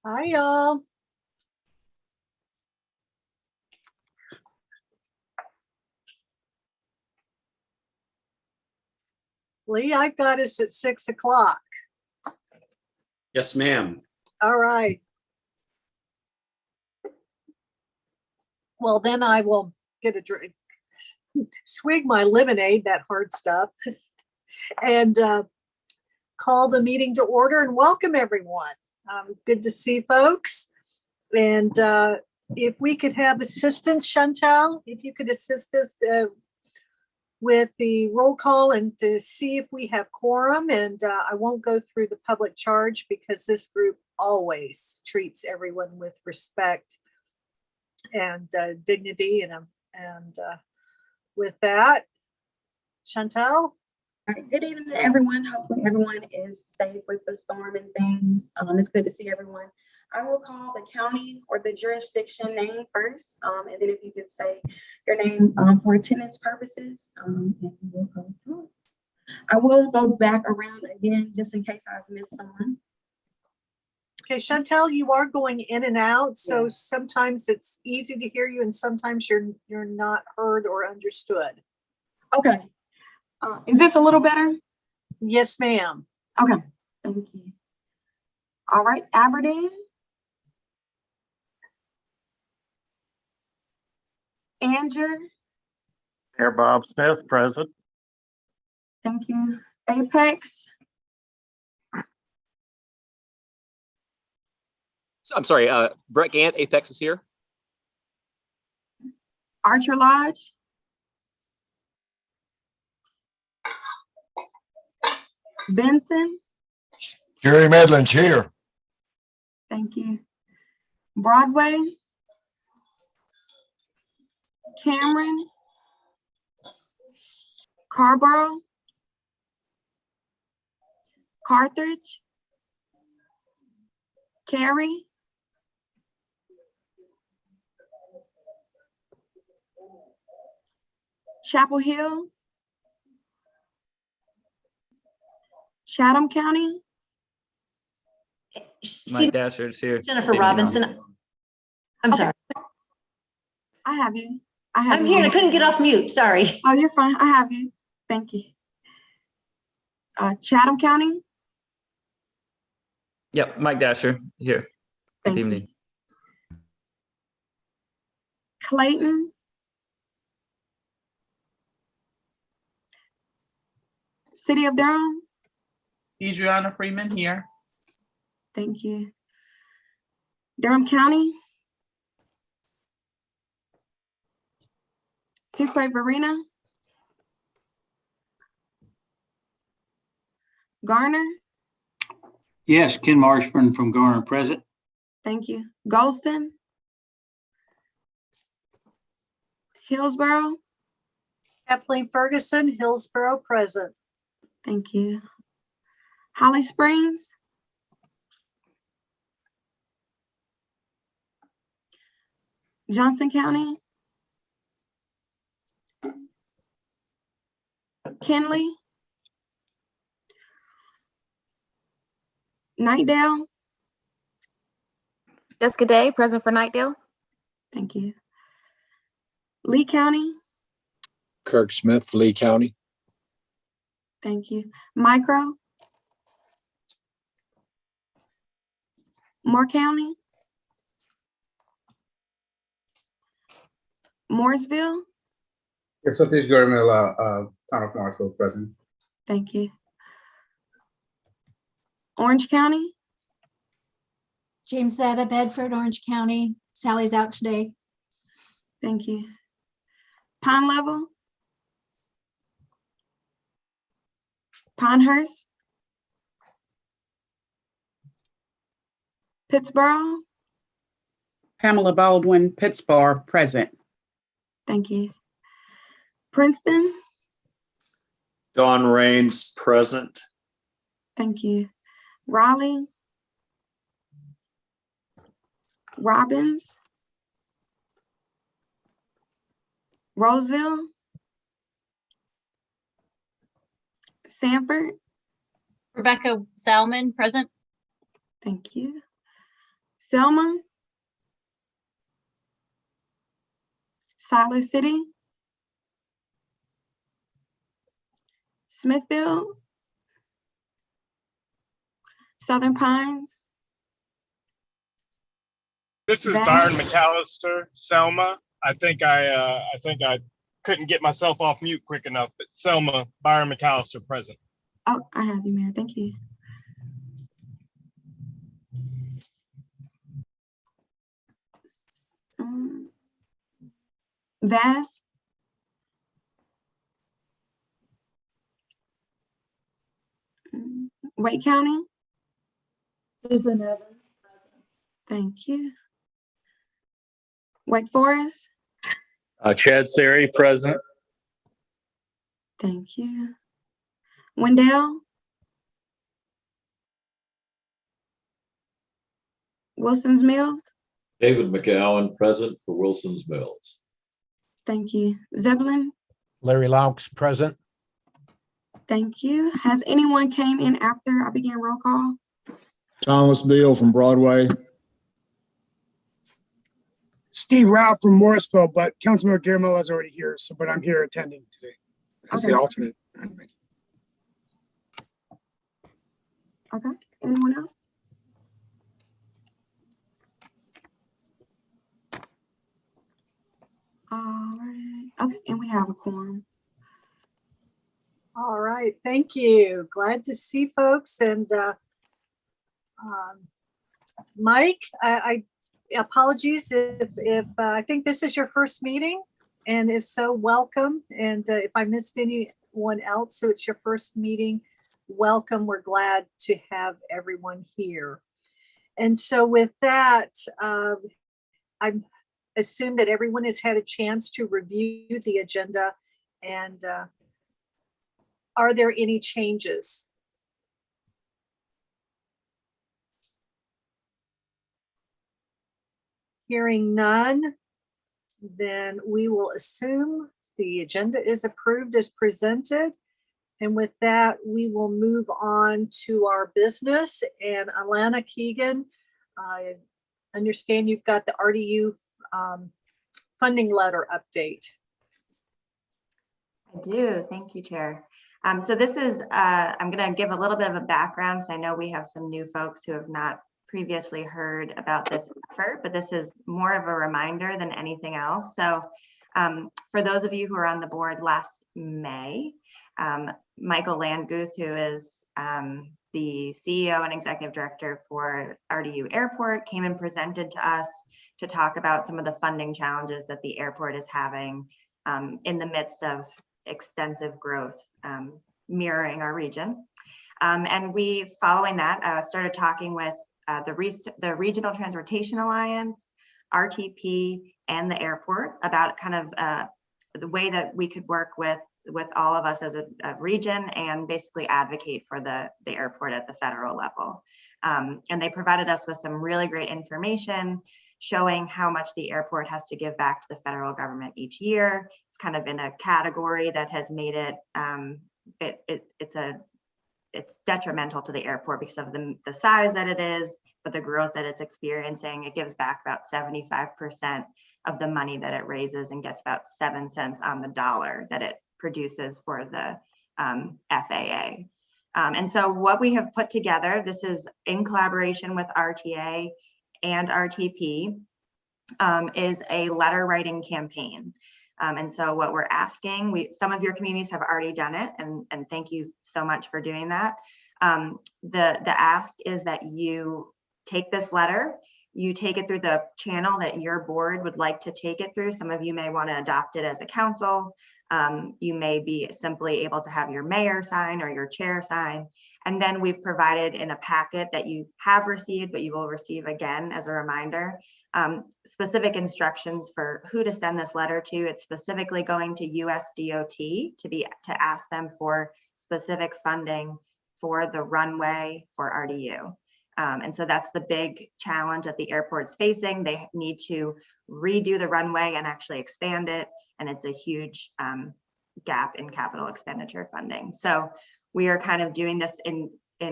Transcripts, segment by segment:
Hi, y'all. Lee, I've got us at 6 o'clock. Yes, ma'am. All right. Well, then I will get a drink, swig my lemonade, that hard stuff, and call the meeting to order and welcome everyone. Good to see folks. And if we could have assistance, Chantal, if you could assist us with the roll call and to see if we have quorum. And I won't go through the public charge because this group always treats everyone with respect and dignity. And with that, Chantal. All right. Good evening, everyone. Hopefully everyone is safe with the storm and things. It's good to see everyone. I will call the county or the jurisdiction name first, and then if you could say your name for attendance purposes, and we'll go through. I will go back around again just in case I've missed someone. Okay, Chantal, you are going in and out, so sometimes it's easy to hear you and sometimes you're not heard or understood. Okay. Is this a little better? Yes, ma'am. Okay, thank you. All right, Aberdeen. Anger. Mayor Bob Smith, present. Thank you. Apex. I'm sorry, Brett Gant, Apex is here. Archer Lodge. Benson. Jerry Medlin's here. Thank you. Broadway. Cameron. Carborough. Carthage. Cary. Chapel Hill. Chatham County. Mike Dasher is here. Jennifer Robinson. I'm sorry. I have you. I'm here and I couldn't get off mute. Sorry. Oh, you're fine. I have you. Thank you. Chatham County. Yep, Mike Dasher here. Good evening. Clayton. City of Durham. Adriana Freeman here. Thank you. Durham County. Hickory-Varina. Garner. Yes, Ken Marshburn from Garner, present. Thank you. Goldston. Hillsborough. Kathleen Ferguson, Hillsborough, present. Thank you. Holly Springs. Johnson County. Kenley. Nightdale. Jessica Day, present for Nightdale. Thank you. Lee County. Kirk Smith, Lee County. Thank you. Micro. Moore County. Mooresville. Yes, Satish Gurmil, Town of Mooresville, present. Thank you. Orange County. James Zetta, Bedford, Orange County. Sally's out today. Thank you. Pine Level. Pinehurst. Pittsboro. Pamela Baldwin, Pittsburgh, present. Thank you. Princeton. Dawn Rains, present. Thank you. Raleigh. Robbins. Roseville. Sanford. Rebecca Salmon, present. Thank you. Selma, Siler City, Smithfield, Southern Pines. This is Val? Byron McAllister, Selma. I think I couldn't get myself off mute quick enough, but Selma, Byron McAllister present. Oh, I have you, Mayor. Thank you. Vass, Wake County. Susan Evans. Thank you. Wake Forest. Chad Sari, present. Thank you. Wendell. Wilson's Mills. David McGowan, present for Wilson's Mills. Thank you. Zebulon. Larry Laux, present. Thank you. Has anyone came in after I began roll call? Thomas Beal from Broadway. Steve Rao from Morrisville, but Councilmember Garamella is already here, but I'm here attending today as the alternate. Okay. Anyone else? All right. Okay, and we have a quorum. All right, thank you. Glad to see folks. And Mike, I apologies if I think this is your first meeting, and if so, welcome. And if I missed anyone else, so it's your first meeting, welcome. We're glad to have everyone here. And so with that, I assume that everyone has had a chance to review the agenda, and are there any changes? Hearing none, then we will assume the agenda is approved as presented. And with that, we will move on to our business. And Alana Keegan, I understand you've got the RDU funding letter update. I do. Thank you, Chair. So this is, I'm going to give a little bit of a background. So I know we have some new folks who have not previously heard about this effort, but this is more of a reminder than anything else. So for those of you who are on the board last May, Michael Landguth, who is the CEO and Executive Director for RDU Airport, came and presented to us to talk about some of the funding challenges that the airport is having in the midst of extensive growth mirroring our region. And we, following that, started talking with the Regional Transportation Alliance, RTP, and the airport about kind of the way that we could work with all of us as a region and basically advocate for the airport at the federal level. And they provided us with some really great information showing how much the airport has to give back to the federal government each year. It's kind of in a category that has made it, it's detrimental to the airport because of the size that it is, but the growth that it's experiencing. It gives back about 75% of the money that it raises and gets about 7 cents on the dollar that it produces for the FAA. And so what we have put together, this is in collaboration with RTA and RTP, is a letter writing campaign. And so what we're asking, some of your communities have already done it, and thank you so much for doing that. The ask is that you take this letter, you take it through the channel that your board would like to take it through. Some of you may want to adopt it as a council. You may be simply able to have your mayor sign or your chair sign. And then we've provided in a packet that you have received, but you will receive again as a reminder, specific instructions for who to send this letter to. It's specifically going to USDOT to ask them for specific funding for the runway for RDU. And so that's the big challenge that the airport's facing. They need to redo the runway and actually expand it. And it's a huge gap in capital expenditure funding. So we are kind of doing this in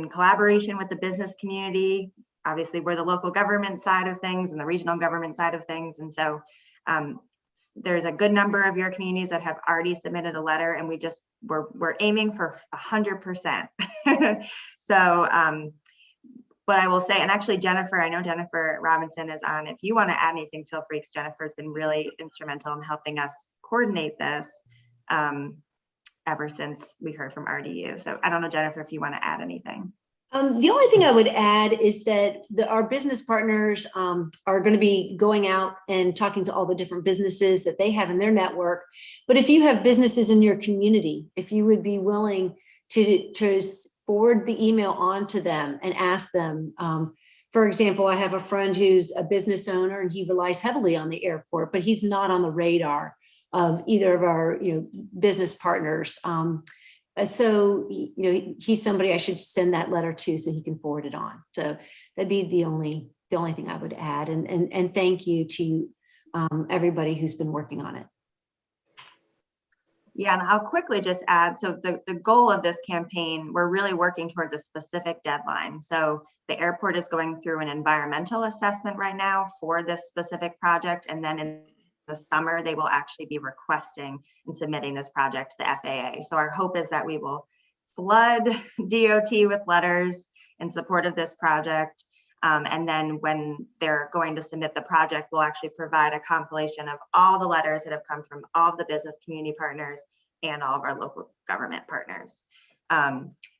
collaboration with the business community, obviously we're the local government side of things and the regional government side of things. And so there's a good number of your communities that have already submitted a letter, and we're aiming for 100%. So what I will say, and actually Jennifer, I know Jennifer Robinson is on. If you want to add anything, feel free, because Jennifer has been really instrumental in helping us coordinate this ever since we heard from RDU. So I don't know, Jennifer, if you want to add anything. The only thing I would add is that our business partners are going to be going out and talking to all the different businesses that they have in their network. But if you have businesses in your community, if you would be willing to forward the email on to them and ask them, for example, I have a friend who's a business owner and he relies heavily on the airport, but he's not on the radar of either of our business partners. So, he's somebody I should send that letter to so he can forward it on. So that'd be the only thing I would add. And thank you to everybody who's been working on it. Yeah, and I'll quickly just add, so the goal of this campaign, we're really working towards a specific deadline. So the airport is going through an environmental assessment right now for this specific project. And then in the summer, they will actually be requesting and submitting this project to the FAA. So our hope is that we will flood DOT with letters in support of this project. And then when they're going to submit the project, we'll actually provide a compilation of all the letters that have come from all of the business community partners and all of our local government partners.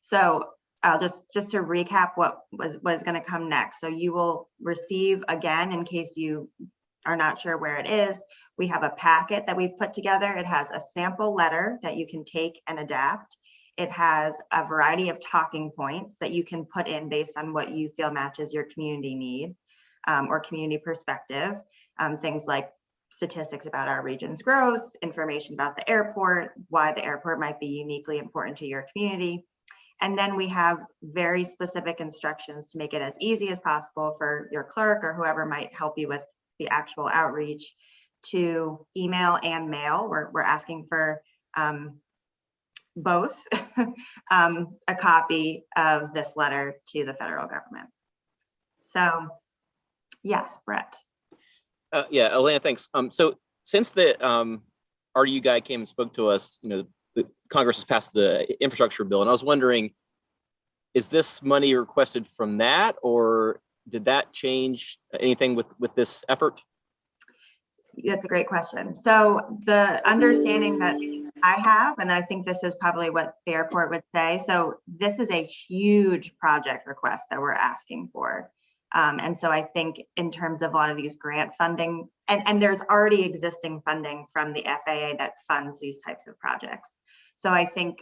So I'll just to recap what is going to come next. So you will receive, again, in case you are not sure where it is, we have a packet that we've put together. It has a sample letter that you can take and adapt. It has a variety of talking points that you can put in based on what you feel matches your community need or community perspective. Things like statistics about our region's growth, information about the airport, why the airport might be uniquely important to your community. And then we have very specific instructions to make it as easy as possible for your clerk or whoever might help you with the actual outreach to email and mail. We're asking for both a copy of this letter to the federal government. So yes, Brett. Yeah, Elena, thanks. So since the RDU guy came and spoke to us, the Congress has passed the infrastructure bill, and I was wondering, is this money requested from that, or did that change anything with this effort? That's a great question. So the understanding that I have, and I think this is probably what the airport would say, so this is a huge project request that we're asking for. And so I think in terms of a lot of these grant funding, and there's already existing funding from the FAA that funds these types of projects. So I think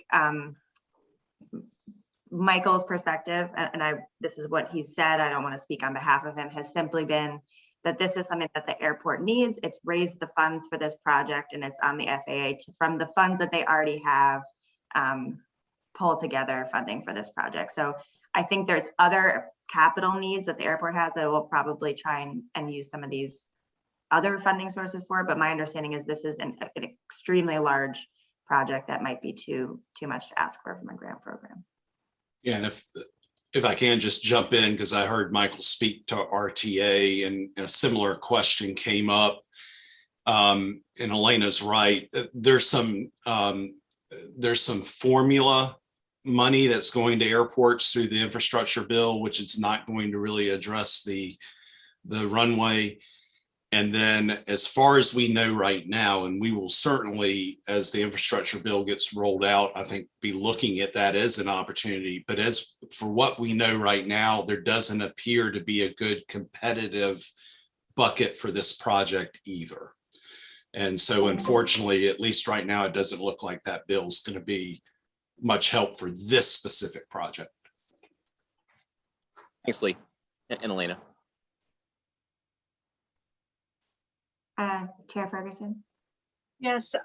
Michael's perspective, and this is what he said, I don't want to speak on behalf of him, has simply been that this is something that the airport needs. It's raised the funds for this project, and it's on the FAA to, from the funds that they already have, pull together funding for this project. So I think there's other capital needs that the airport has that will probably try and use some of these other funding sources for, but my understanding is this is an extremely large project that might be too much to ask for from a grant program. Yeah, and if I can just jump in, because I heard Michael speak to RTA and a similar question came up. And Elena's right. There's some formula money that's going to airports through the infrastructure bill, which is not going to really address the runway. And then as far as we know right now, and we will certainly, as the infrastructure bill gets rolled out, I think be looking at that as an opportunity. But as for what we know right now, there doesn't appear to be a good competitive bucket for this project either. And so unfortunately, at least right now, it doesn't look like that bill is going to be much help for this specific project. Thanks, Lee and Elena. Chair Ferguson. Yes,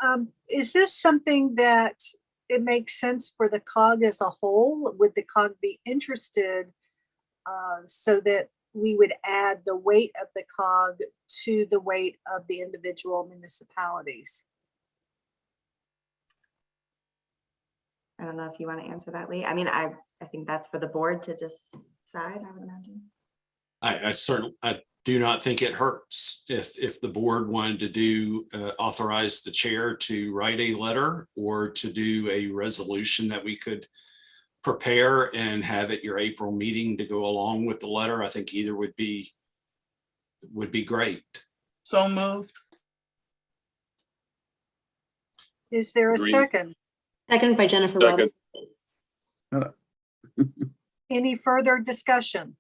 is this something that it makes sense for the COG as a whole? Would the COG be interested so that we would add the weight of the COG to the weight of the individual municipalities? I don't know if you want to answer that, Lee. I mean, I think that's for the board to just decide, I would imagine. I certainly, I do not think it hurts if the board wanted to do, authorize the chair to write a letter or to do a resolution that we could prepare and have at your April meeting to go along with the letter. I think either would be great. So moved. Is there a Agreed. second? Second by Jennifer Rowley. Any further discussion?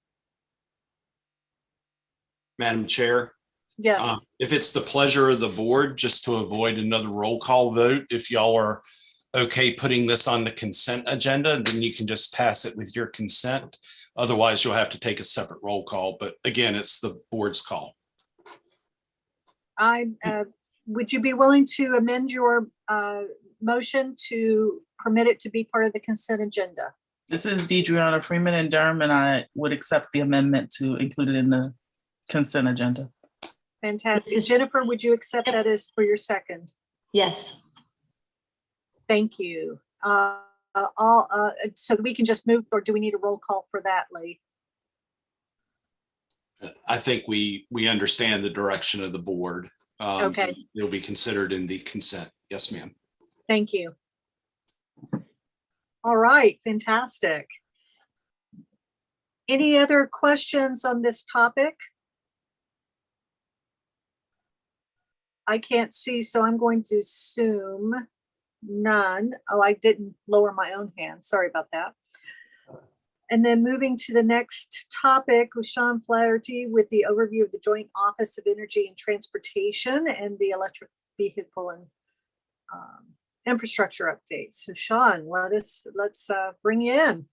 Madam Chair, Yes, if it's the pleasure of the board, just to avoid another roll call vote, if y'all are okay putting this on the consent agenda, then you can just pass it with your consent. Otherwise, you'll have to take a separate roll call. But again, it's the board's call. would you be willing to amend your motion to permit it to be part of the consent agenda? This is Deidreana Freeman in Durham, and I would accept the amendment to include it in the consent agenda. Fantastic. Jennifer, would you accept that as for your second? Yes. Thank you. So we can just move, or do we need a roll call for that, Lee? I think we understand the direction of the board. Okay. It'll be considered in the consent. Yes, ma'am. Thank you. All right, fantastic. Any other questions on this topic? I can't see, so I'm going to assume none. Oh, I didn't lower my own hand. Sorry about that. And then moving to the next topic with Sean Flaherty with the overview of the Joint Office of Energy and Transportation and the electric vehicle and infrastructure updates. So Sean, let's bring you in.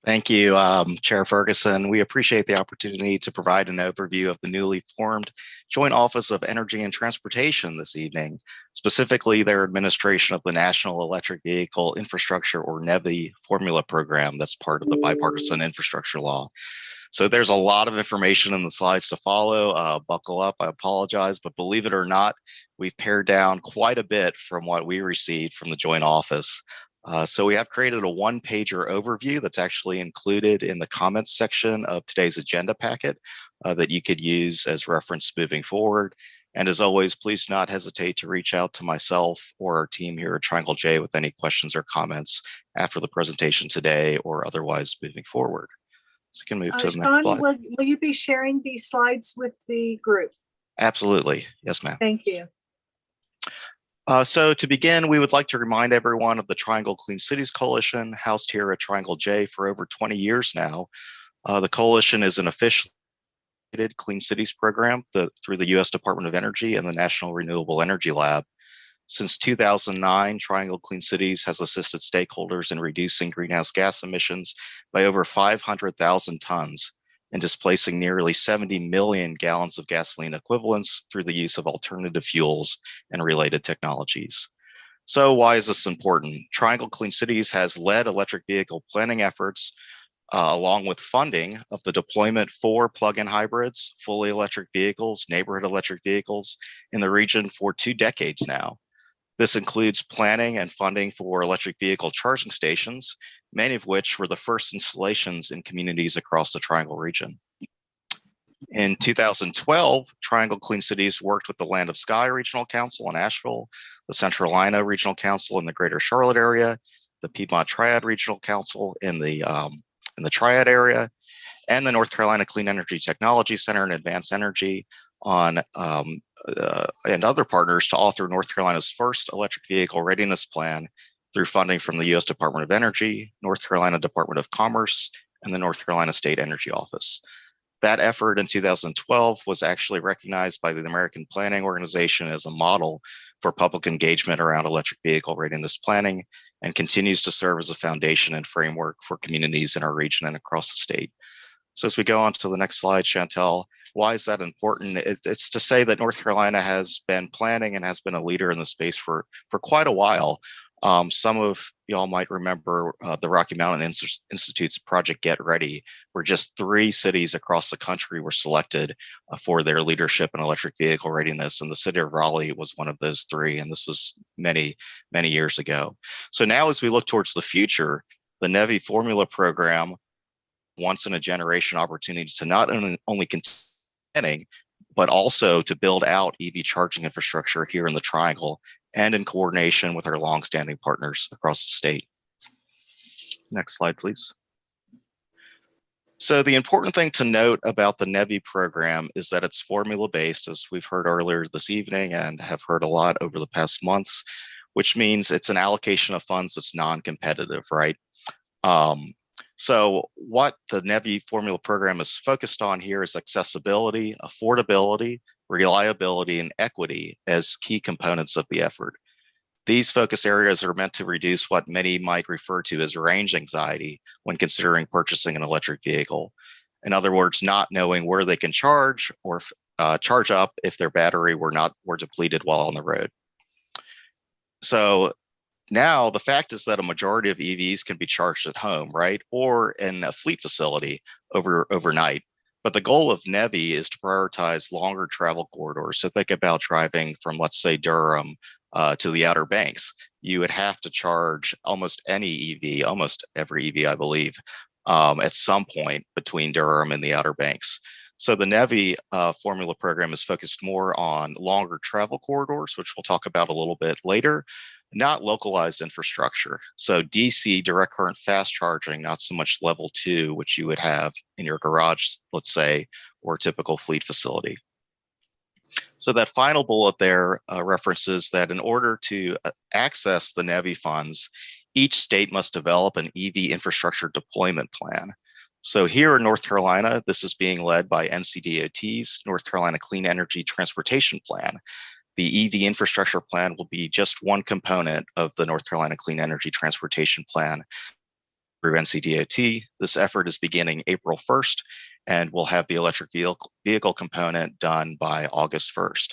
Thank you, Chair Ferguson. We appreciate the opportunity to provide an overview of the newly formed Joint Office of Energy and Transportation this evening, specifically their administration of the National Electric Vehicle Infrastructure, or NEVI, formula program that's part of the bipartisan infrastructure law. So there's a lot of information in the slides to follow. Buckle up, I apologize, but believe it or not, we've pared down quite a bit from what we received from the Joint Office. So we have created a one-pager overview that's actually included in the comments section of today's agenda packet that you could use as reference moving forward. And as always, please do not hesitate to reach out to myself or our team here at Triangle J with any questions or comments after the presentation today or otherwise moving forward. So you can move to the next Sean, slide. will you be sharing these slides with the group? Absolutely. Yes, ma'am. Thank you. So to begin, we would like to remind everyone of the Triangle Clean Cities Coalition, housed here at Triangle J for over 20 years now. The coalition is an officially clean cities program through the U.S. Department of Energy and the National Renewable Energy Lab. Since 2009, Triangle Clean Cities has assisted stakeholders in reducing greenhouse gas emissions by over 500,000 tons and displacing nearly 70 million gallons of gasoline equivalents through the use of alternative fuels and related technologies. So why is this important? Triangle Clean Cities has led electric vehicle planning efforts along with funding of the deployment for plug-in hybrids, fully electric vehicles, neighborhood electric vehicles in the region for 2 decades now. This includes planning and funding for electric vehicle charging stations, many of which were the first installations in communities across the Triangle region. In 2012, Triangle Clean Cities worked with the Land of Sky Regional Council in Asheville, the Central Lino Regional Council in the Greater Charlotte area, the Piedmont Triad Regional Council in the Triad area, and the North Carolina Clean Energy Technology Center and Advanced Energy on and other partners to author North Carolina's first electric vehicle readiness plan through funding from the U.S. Department of Energy, North Carolina Department of Commerce, and the North Carolina State Energy Office. That effort in 2012 was actually recognized by the American Planning Organization as a model for public engagement around electric vehicle readiness planning and continues to serve as a foundation and framework for communities in our region and across the state. So as we go on to the next slide, Chantel, why is that important? It's to say that North Carolina has been planning and has been a leader in the space for quite a while. Some of y'all might remember the Rocky Mountain Institute's Project Get Ready, where just 3 cities across the country were selected for their leadership in electric vehicle readiness. And the city of Raleigh was one of those 3. And this was many, many years ago. So now as we look towards the future, the NEVI formula program once in a generation opportunity to not only continue, but also to build out EV charging infrastructure here in the Triangle and in coordination with our longstanding partners across the state. Next slide, please. So the important thing to note about the NEVI program is that it's formula-based, as we've heard earlier this evening and have heard a lot over the past months, which means it's an allocation of funds that's non-competitive, right? So what the NEVI formula program is focused on here is accessibility, affordability, reliability, and equity as key components of the effort. These focus areas are meant to reduce what many might refer to as range anxiety when considering purchasing an electric vehicle. In other words, not knowing where they can charge or charge up if their battery were depleted while on the road. So now the fact is that a majority of EVs can be charged at home, right? Or in a fleet facility overnight. But the goal of NEVI is to prioritize longer travel corridors. So think about driving from, let's say, Durham to the Outer Banks. You would have to charge almost any EV, almost every EV, I believe, at some point between Durham and the Outer Banks. So the NEVI formula program is focused more on longer travel corridors, which we'll talk about a little bit later, not localized infrastructure. So DC, direct current fast charging, not so much level 2, which you would have in your garage, let's say, or a typical fleet facility. So that final bullet there references that in order to access the NEVI funds, each state must develop an EV infrastructure deployment plan. So here in North Carolina, this is being led by NCDOT's North Carolina Clean Energy Transportation Plan. The EV infrastructure plan will be just one component of the North Carolina Clean Energy Transportation Plan through NCDOT. This effort is beginning April 1st, and we'll have the electric vehicle component done by August 1st.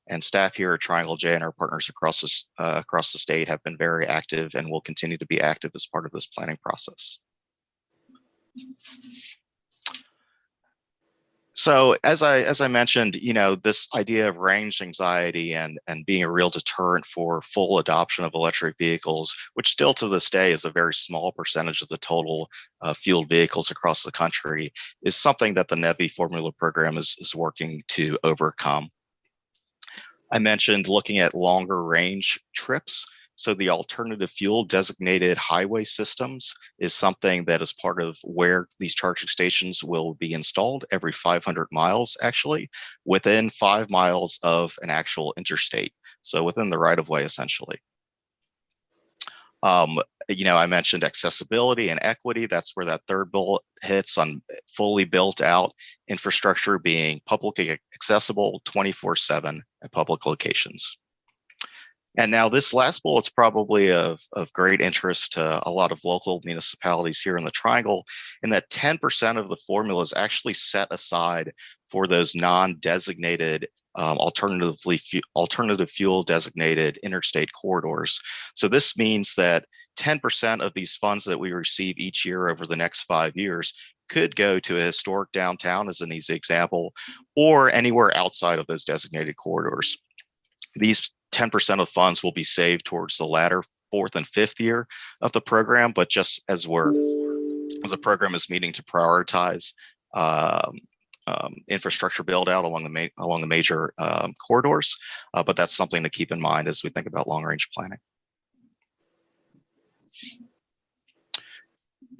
And staff here at Triangle J and our partners across the state have been very active and will continue to be active as part of this planning process. So as I mentioned, this idea of range anxiety and being a real deterrent for full adoption of electric vehicles, which still to this day is a very small percentage of the total fueled vehicles across the country, is something that the NEVI formula program is working to overcome. I mentioned looking at longer range trips. So the alternative fuel designated highway systems is something that is part of where these charging stations will be installed every 500 miles, actually, within 5 miles of an actual interstate. So within the right of way, essentially. I mentioned accessibility and equity. That's where that third bullet hits on fully built out infrastructure being publicly accessible 24/7 at public locations. And now this last bullet's probably of great interest to a lot of local municipalities here in the Triangle, in that 10% of the formula is actually set aside for those non-designated alternative fuel designated interstate corridors. So this means that 10% of these funds that we receive each year over the next 5 years could go to a historic downtown, as an easy example, or anywhere outside of those designated corridors. These 10% of funds will be saved towards the latter 4th and 5th year of the program, but just as the program is meeting to prioritize infrastructure build out along the major corridors, but that's something to keep in mind as we think about long range planning.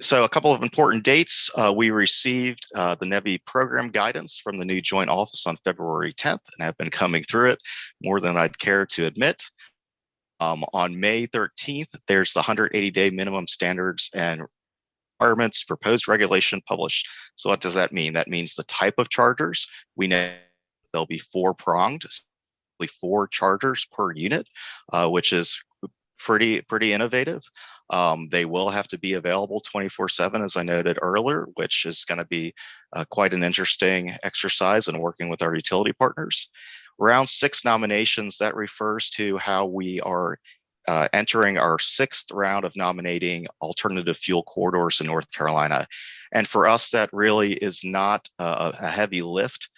So a couple of important dates. We received the NEVI program guidance from the new joint office on February 10th and have been coming through it more than I'd care to admit. On May 13th, there's the 180-day minimum standards and requirements proposed regulation published. So what does that mean? That means the type of chargers. We know they'll be 4-pronged, 4 chargers per unit, which is pretty innovative. They will have to be available 24/7, as I noted earlier, which is going to be quite an interesting exercise in working with our utility partners. Round 6 nominations, that refers to how we are entering our 6th round of nominating alternative fuel corridors in North Carolina. And for us, that really is not a heavy lift.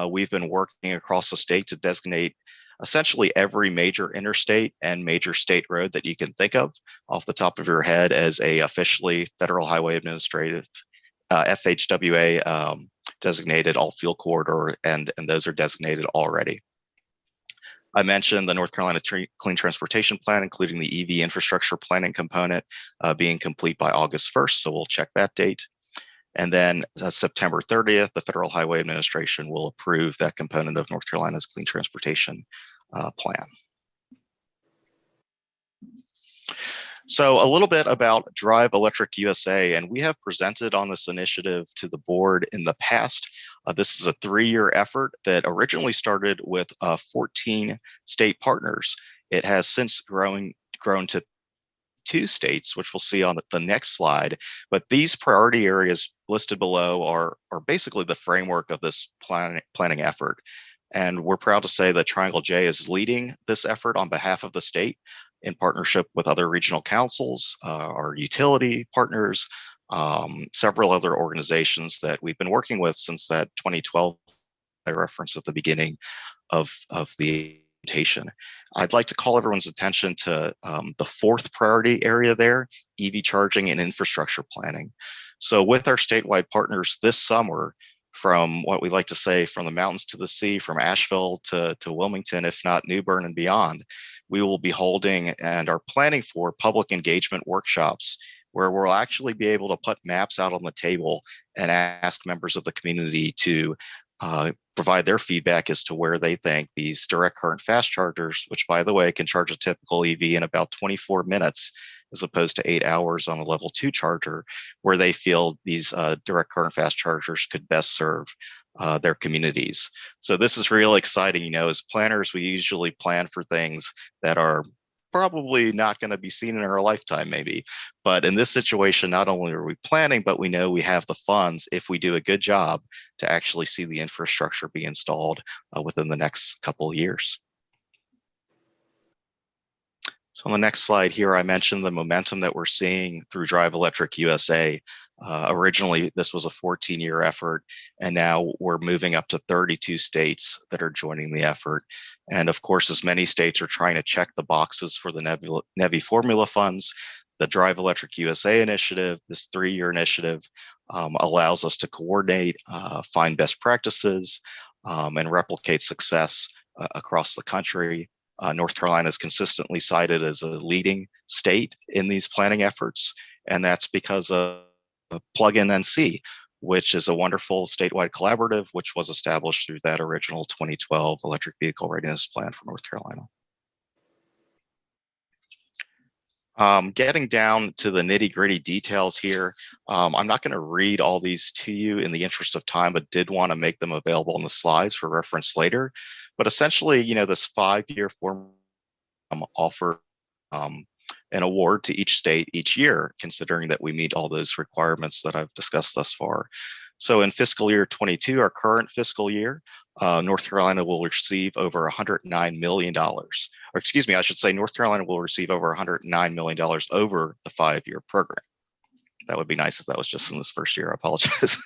We've been working across the state to designate essentially every major interstate and major state road that you can think of off the top of your head as a officially Federal Highway FHWA designated all fuel corridor, and those are designated already. I mentioned the North Carolina Clean Transportation Plan, including the EV infrastructure planning component being complete by August 1st, so we'll check that date. And then September 30th, the Federal Highway Administration will approve that component of North Carolina's Clean Transportation Plan. So a little bit about Drive Electric USA, and we have presented on this initiative to the board in the past. This is a 3-year effort that originally started with 14 state partners. It has since grown to 2 states, which we'll see on the next slide. But these priority areas listed below are basically the framework of this planning effort. And we're proud to say that Triangle J is leading this effort on behalf of the state in partnership with other regional councils, our utility partners, several other organizations that we've been working with since that 2012 I referenced at the beginning of the presentation. I'd like to call everyone's attention to the 4th priority area there, EV charging and infrastructure planning. So with our statewide partners this summer, from what we like to say, from the mountains to the sea, from Asheville to Wilmington, if not New Bern and beyond, we will be holding and are planning for public engagement workshops where we'll actually be able to put maps out on the table and ask members of the community to provide their feedback as to where they think these direct current fast chargers, which by the way can charge a typical EV in about 24 minutes as opposed to 8 hours on a level 2 charger, where they feel these direct current fast chargers could best serve their communities. So this is really exciting. You know, as planners, we usually plan for things that are probably not going to be seen in our lifetime, maybe. But in this situation, not only are we planning, but we know we have the funds, if we do a good job, to actually see the infrastructure be installed within the next couple of years. So on the next slide here, I mentioned the momentum that we're seeing through Drive Electric USA. Originally, this was a 14-year effort, and now we're moving up to 32 states that are joining the effort. And of course, as many states are trying to check the boxes for the NEVI formula funds, the Drive Electric USA initiative, this 3-year initiative, allows us to coordinate, find best practices, and replicate success across the country. North Carolina is consistently cited as a leading state in these planning efforts, and that's because of Plug-in NC, which is a wonderful statewide collaborative, which was established through that original 2012 electric vehicle readiness plan for North Carolina. Getting down to the nitty-gritty details here, I'm not going to read all these to you in the interest of time, but did want to make them available on the slides for reference later. But essentially, you know, this 5-year form offer an award to each state each year, considering that we meet all those requirements that I've discussed thus far. So in fiscal year 22, our current fiscal year, North Carolina will receive over $109 million. Or excuse me, I should say North Carolina will receive over $109 million over the 5-year program. That would be nice if that was just in this first year, I apologize.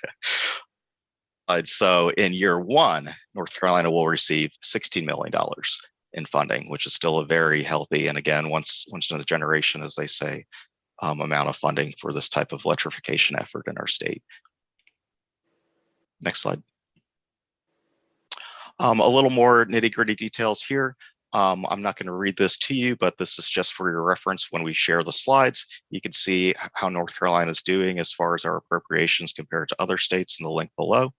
So in year 1, North Carolina will receive $16 million in funding, which is still a very healthy, and again, once in a generation, as they say, amount of funding for this type of electrification effort in our state. Next slide. A little more nitty-gritty details here. I'm not going to read this to you, but this is just for your reference. When we share the slides, you can see how North Carolina is doing as far as our appropriations compared to other states in the link below.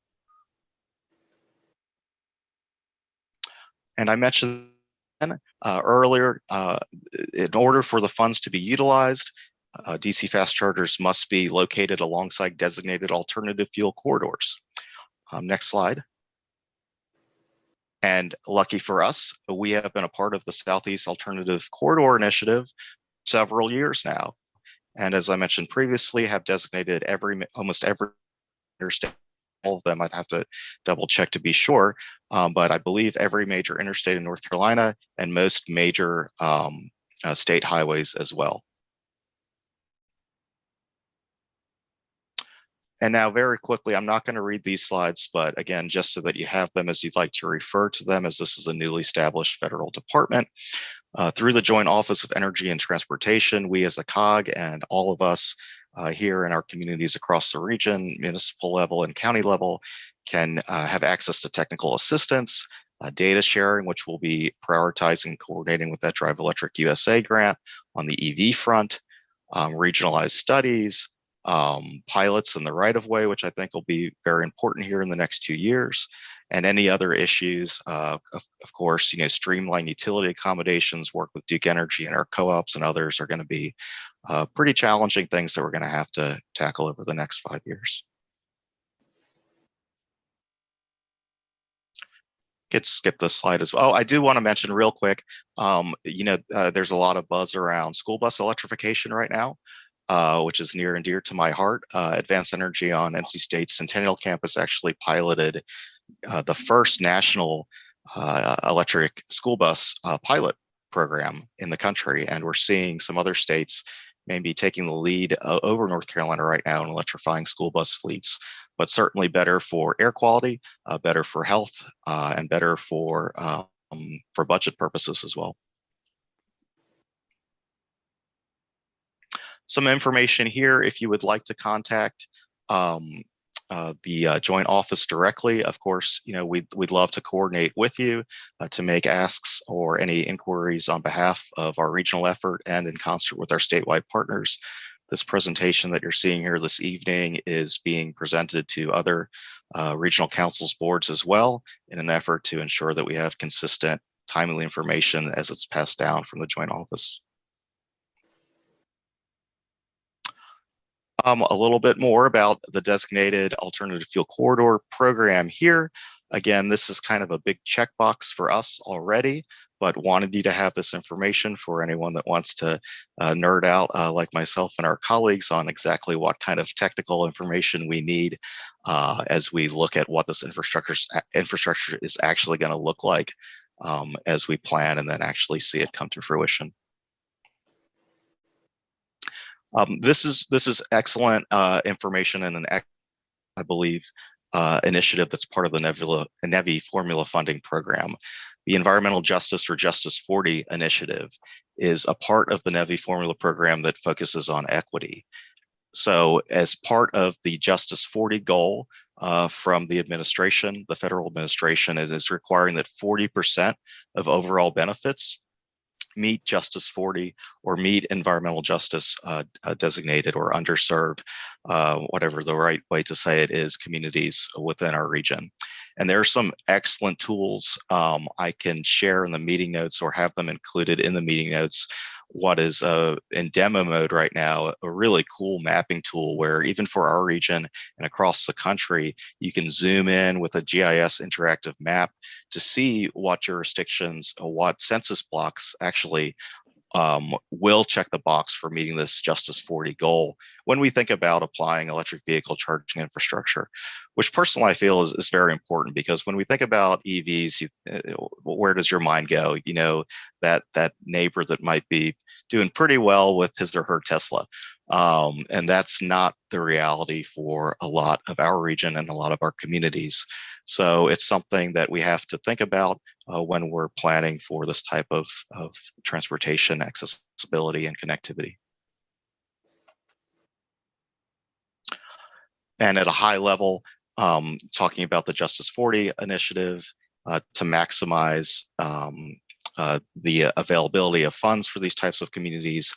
And I mentioned earlier, in order for the funds to be utilized, DC fast chargers must be located alongside designated alternative fuel corridors. Next slide. And lucky for us, we have been a part of the Southeast Alternative Corridor Initiative several years now. And as I mentioned previously, have designated almost every interstate, all of them. I'd have to double check to be sure, but I believe every major interstate in North Carolina and most major state highways as well. And now very quickly, I'm not going to read these slides, but again, just so that you have them as you'd like to refer to them, as this is a newly established federal department. Through the Joint Office of Energy and Transportation, we as a COG and all of us here in our communities across the region, municipal level and county level, can have access to technical assistance, data sharing, which we'll be prioritizing and coordinating with that Drive Electric USA grant on the EV front, regionalized studies, pilots in the right-of-way, which I think will be very important here in the next 2 years, and any other issues. Of course, streamline utility accommodations, work with Duke Energy and our co-ops and others are going to be pretty challenging things that we're going to have to tackle over the next 5 years. Get to skip this slide as well. Oh, I do want to mention real quick, there's a lot of buzz around school bus electrification right now, which is near and dear to my heart. Advanced Energy on NC State Centennial Campus actually piloted the first national electric school bus pilot program in the country. And we're seeing some other states maybe taking the lead over North Carolina right now in electrifying school bus fleets, but certainly better for air quality, better for health, and better for budget purposes as well. Some information here if you would like to contact the joint office directly. Of course, we'd love to coordinate with you to make asks or any inquiries on behalf of our regional effort and in concert with our statewide partners. This presentation that you're seeing here this evening is being presented to other regional councils boards as well in an effort to ensure that we have consistent, timely information as it's passed down from the joint office. A little bit more about the designated alternative fuel corridor program here. Again, this is kind of a big checkbox for us already, but wanted you to have this information for anyone that wants to nerd out like myself and our colleagues on exactly what kind of technical information we need as we look at what this infrastructure is actually going to look like as we plan and then actually see it come to fruition. This is excellent information and an, I believe, initiative that's part of the NEVI formula funding program. The Environmental Justice or Justice 40 initiative is a part of the NEVI formula program that focuses on equity. So as part of the Justice 40 goal from the administration, the federal administration is requiring that 40% of overall benefits meet Justice 40 or meet environmental justice designated or underserved, whatever the right way to say it is, communities within our region. And there are some excellent tools I can share in the meeting notes or have them included in the meeting notes. What is in demo mode right now, a really cool mapping tool where even for our region and across the country, you can zoom in with a GIS interactive map to see what jurisdictions or what census blocks actually will check the box for meeting this Justice 40 goal when we think about applying electric vehicle charging infrastructure, which personally I feel is very important, because when we think about EVs, where does your mind go? That neighbor that might be doing pretty well with his or her Tesla. And that's not the reality for a lot of our region and a lot of our communities. So it's something that we have to think about when we're planning for this type of transportation accessibility and connectivity. And at a high level, talking about the Justice 40 initiative to maximize the availability of funds for these types of communities.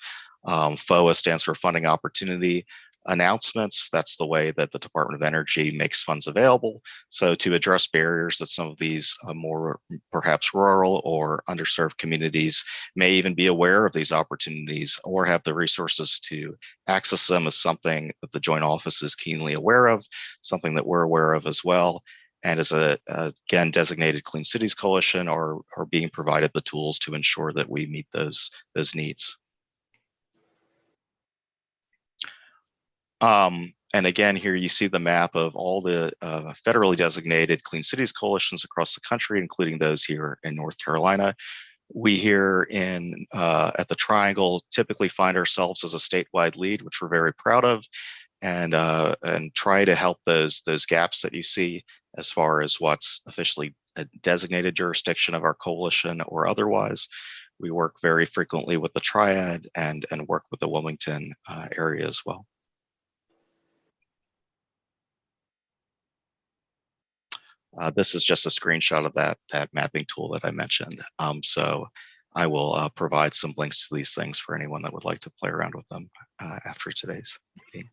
FOA stands for Funding Opportunity Announcements. That's the way that the Department of Energy makes funds available. So to address barriers that some of these more perhaps rural or underserved communities may even be aware of these opportunities or have the resources to access them, is something that the Joint Office is keenly aware of, something that we're aware of as well. And as a, again, designated Clean Cities Coalition are being provided the tools to ensure that we meet those needs. And again, here you see the map of all the federally designated Clean Cities Coalitions across the country, including those here in North Carolina. We here at the Triangle typically find ourselves as a statewide lead, which we're very proud of, and try to help those gaps that you see as far as what's officially a designated jurisdiction of our coalition or otherwise. We work very frequently with the Triad and work with the Wilmington area as well. This is just a screenshot of that mapping tool that I mentioned. So I will provide some links to these things for anyone that would like to play around with them after today's meeting.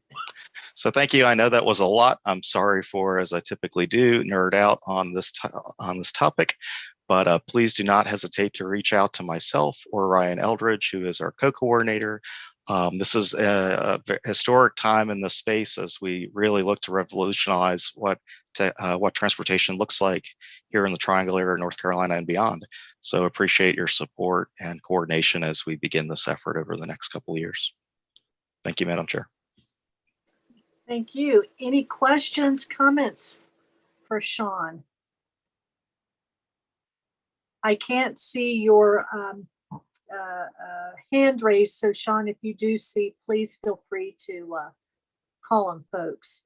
So thank you. I know that was a lot. I'm sorry for, as I typically do, nerd out on this topic, but please do not hesitate to reach out to myself or Ryan Eldridge, who is our co-coordinator. This is a historic time in this space as we really look to revolutionize what transportation looks like here in the Triangle area, North Carolina and beyond. So appreciate your support and coordination as we begin this effort over the next couple of years. Thank you, Madam Chair. Thank you. Any questions, comments for Sean? I can't see your hand raised. So Sean, if you do see, please feel free to call on folks.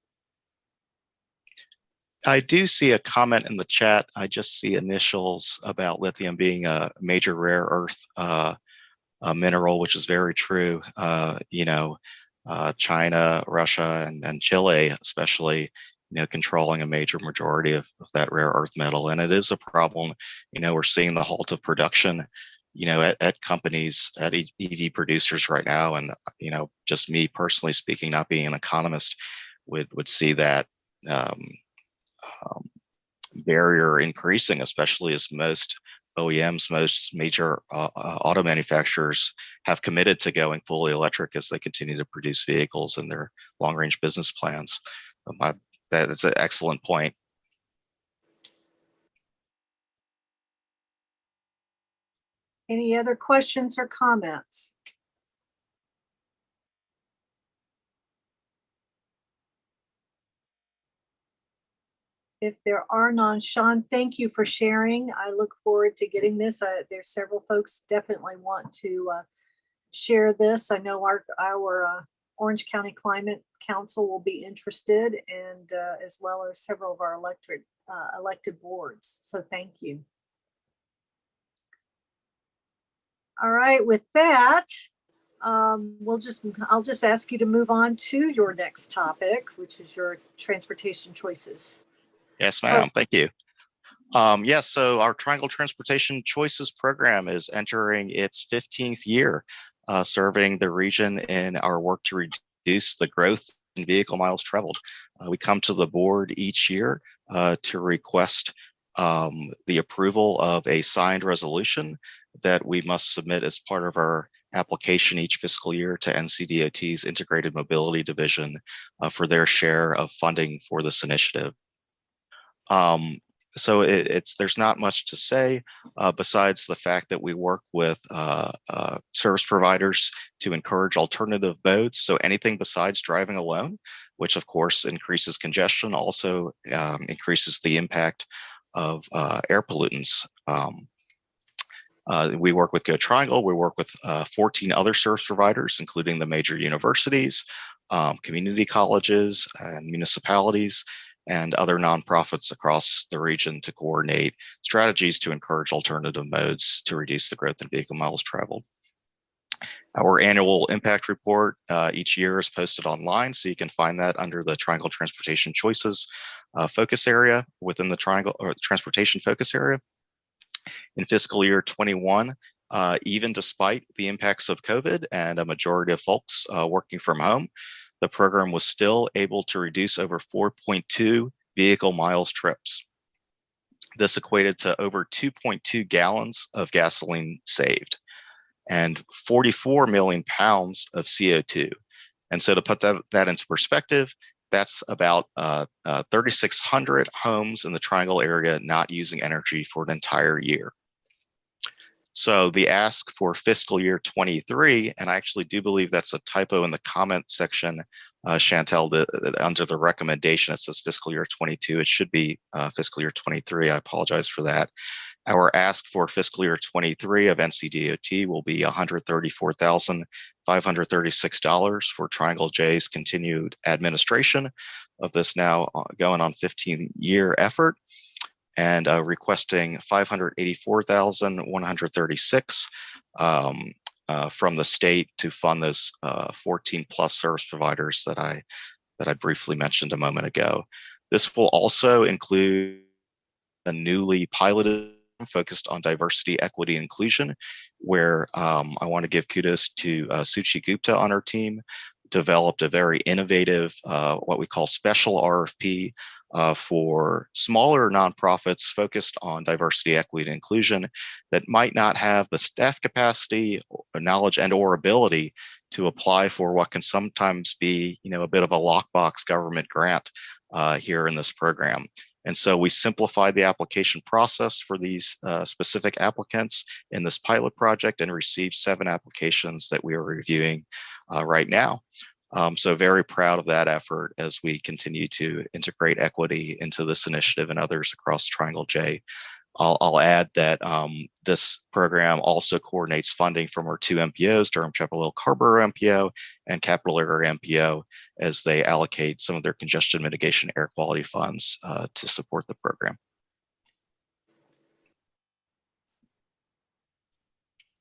I do see a comment in the chat. I just see initials about lithium being a major rare earth mineral, which is very true. China, Russia, and Chile, especially, controlling a major majority of that rare earth metal. And it is a problem. We're seeing the halt of production, at companies, at EV producers right now. And, just me personally speaking, not being an economist, would see that barrier increasing, especially as most OEMs, most major auto manufacturers have committed to going fully electric as they continue to produce vehicles in their long-range business plans. That is an excellent point. Any other questions or comments? If there are none, Sean, thank you for sharing. I look forward to getting this. There's several folks definitely want to share this. I know our Orange County Climate Council will be interested, and as well as several of our elected boards. So thank you. All right, with that, I'll just ask you to move on to your next topic, which is your transportation choices. Yes, ma'am. Thank you. So our Triangle Transportation Choices program is entering its 15th year, serving the region in our work to reduce the growth in vehicle miles traveled. We come to the board each year to request the approval of a signed resolution that we must submit as part of our application each fiscal year to NCDOT's Integrated Mobility Division for their share of funding for this initiative. So there's not much to say besides the fact that we work with service providers to encourage alternative modes. So anything besides driving alone, which of course increases congestion, also increases the impact of air pollutants. We work with Go Triangle. We work with 14 other service providers, including the major universities, community colleges, and municipalities, and other nonprofits across the region to coordinate strategies to encourage alternative modes to reduce the growth in vehicle miles traveled. Our annual impact report each year is posted online, so you can find that under the Triangle Transportation Choices focus area within the Triangle or Transportation focus area. In fiscal year 21, even despite the impacts of COVID and a majority of folks working from home, the program was still able to reduce over 4.2 vehicle miles trips. This equated to over 2.2 gallons of gasoline saved and 44 million pounds of CO2. And so to put that into perspective, that's about 3,600 homes in the Triangle area not using energy for an entire year. So the ask for fiscal year 23, and I actually do believe that's a typo in the comment section, Chantel, under the recommendation, it says fiscal year 22. It should be fiscal year 23. I apologize for that. Our ask for fiscal year 23 of NCDOT will be $134,536 for Triangle J's continued administration of this now going on 15-year effort, and requesting $584,136 from the state to fund those 14 plus service providers that I briefly mentioned a moment ago. This will also include a newly piloted focused on diversity, equity, inclusion, where I want to give kudos to Suchi Gupta on our team, developed a very innovative, what we call special RFP for smaller nonprofits focused on diversity, equity, and inclusion that might not have the staff capacity, or knowledge, and or ability to apply for what can sometimes be, a bit of a lockbox government grant here in this program. And so we simplified the application process for these specific applicants in this pilot project and received 7 applications that we are reviewing right now. So very proud of that effort as we continue to integrate equity into this initiative and others across Triangle J. I'll add that this program also coordinates funding from our 2 MPOs, Durham Chapel Hill Carrboro MPO and Capital Area MPO, as they allocate some of their congestion mitigation air quality funds to support the program.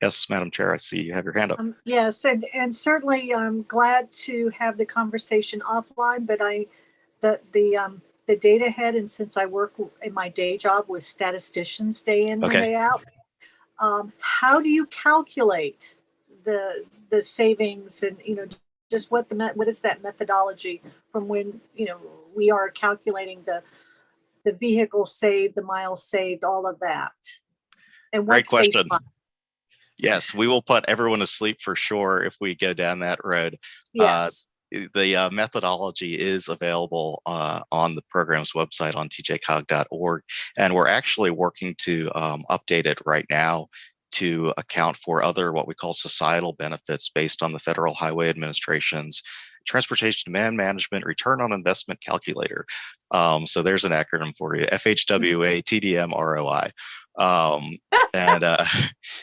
Yes, Madam Chair, I see you have your hand up. Yes, and certainly I'm glad to have the conversation offline, but the data head, and since I work in my day job with statisticians day in and day out, how do you calculate the savings and just what is that methodology from when we are calculating the vehicles saved, the miles saved, all of that? And great question. Yes, we will put everyone to sleep for sure if we go down that road. Yes. The methodology is available on the program's website on tjcog.org, and we're actually working to update it right now to account for other what we call societal benefits based on the Federal Highway Administration's Transportation Demand Management Return on Investment Calculator. So there's an acronym for you, FHWA TDM ROI.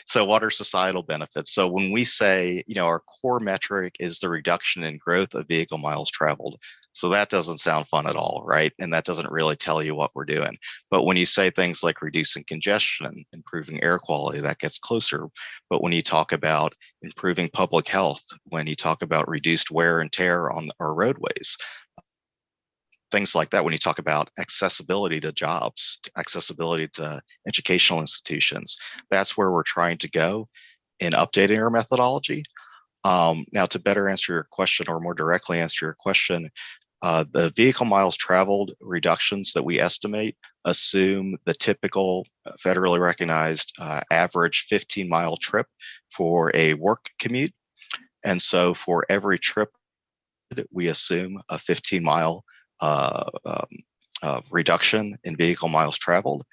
So what are societal benefits? So when we say, our core metric is the reduction in growth of vehicle miles traveled. So that doesn't sound fun at all, right? And that doesn't really tell you what we're doing. But when you say things like reducing congestion, improving air quality, that gets closer. But when you talk about improving public health, when you talk about reduced wear and tear on our roadways, things like that, when you talk about accessibility to jobs, accessibility to educational institutions, that's where we're trying to go in updating our methodology. Now, to better answer your question, or more directly answer your question, the vehicle miles traveled reductions that we estimate assume the typical federally recognized average 15-mile trip for a work commute. And so for every trip, we assume a 15-mile reduction in vehicle miles traveled.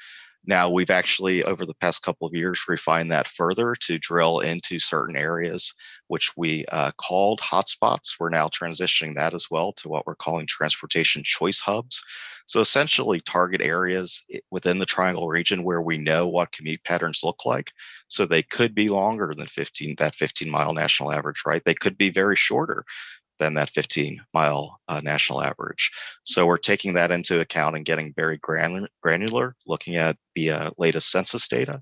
Now, we've actually, over the past couple of years, refined that further to drill into certain areas, which we called hotspots. We're now transitioning that as well to what we're calling transportation choice hubs. So essentially target areas within the Triangle region where we know what commute patterns look like. So they could be longer than that 15-mile national average, right? They could be very shorter than that 15-mile national average. So we're taking that into account and getting very granular, looking at the latest census data.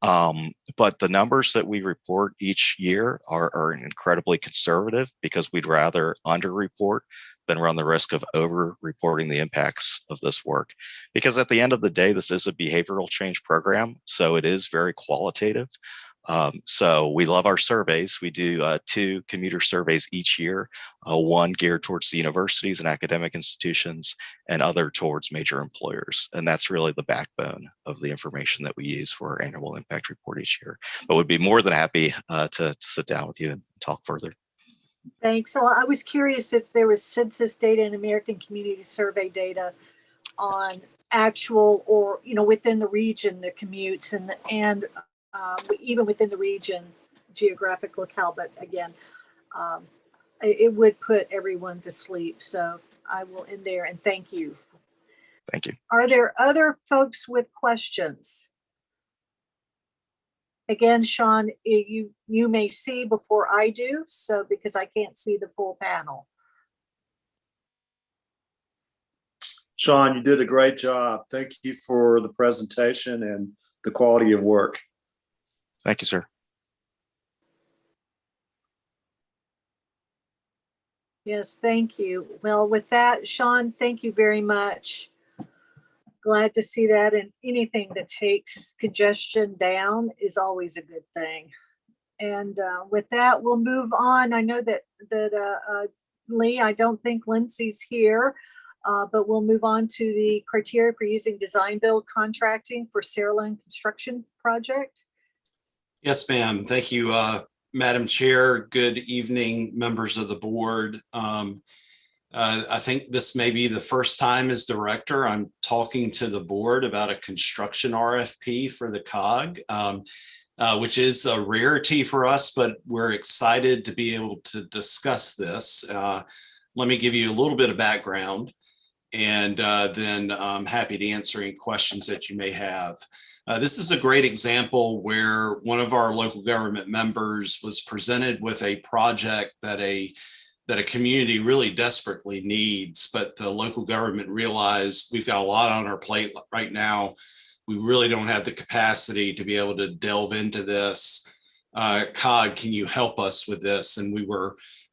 But the numbers that we report each year are incredibly conservative, because we'd rather underreport than run the risk of over-reporting the impacts of this work. Because at the end of the day, this is a behavioral change program, so it is very qualitative. So we love our surveys. We do 2 commuter surveys each year, one geared towards the universities and academic institutions, and other towards major employers. And that's really the backbone of the information that we use for our annual impact report each year. But we'd be more than happy to sit down with you and talk further. Thanks. So I was curious if there was census data and American Community Survey data on actual, or within the region, the commutes and even within the region, geographic locale. But again, it would put everyone to sleep. So I will end there, and thank you. Thank you. Are there other folks with questions? Again, Sean, you may see before I do, so because I can't see the full panel. Sean, you did a great job. Thank you for the presentation and the quality of work. Thank you, sir. Yes, thank you. Well, with that, Sean, thank you very much. glad to see that, and anything that takes congestion down is always a good thing. And with that, we'll move on. I know that Lee, I don't think Lindsay's here, but we'll move on to the criteria for using design build contracting for Sarah Lynn construction project. Yes, ma'am. Thank you, Madam Chair. Good evening, members of the board. I think this may be the first time as director I'm talking to the board about a construction RFP for the COG, which is a rarity for us, but we're excited to be able to discuss this. Let me give you a little bit of background, and then I'm happy to answer any questions that you may have. This is a great example where one of our local government members was presented with a project that a community really desperately needs, but the local government realized we've got a lot on our plate right now. We really don't have the capacity to be able to delve into this. COG, can you help us with this? And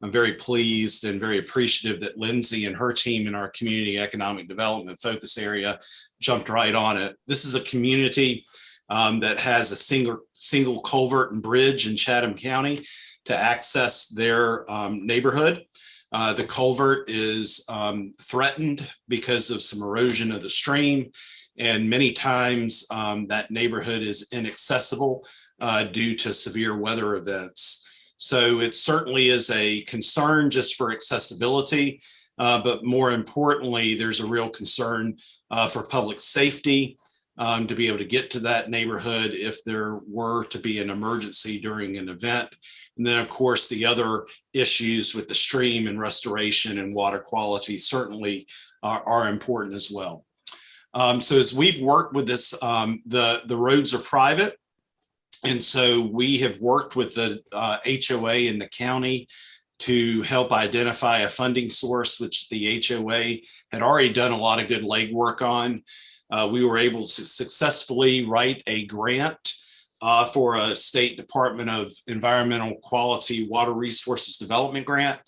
I'm very pleased and very appreciative that Lindsay and her team in our community economic development focus area jumped right on it. This is a community that has a single culvert and bridge in Chatham County to access their neighborhood. The culvert is threatened because of some erosion of the stream, and many times that neighborhood is inaccessible due to severe weather events. So it certainly is a concern just for accessibility, but more importantly, there's a real concern for public safety to be able to get to that neighborhood if there were to be an emergency during an event. And then, of course, the other issues with the stream and restoration and water quality certainly are important as well. So as we've worked with this, the roads are private. And so we have worked with the HOA in the county to help identify a funding source, which the HOA had already done a lot of good legwork on. We were able to successfully write a grant for a State Department of Environmental Quality Water Resources Development grant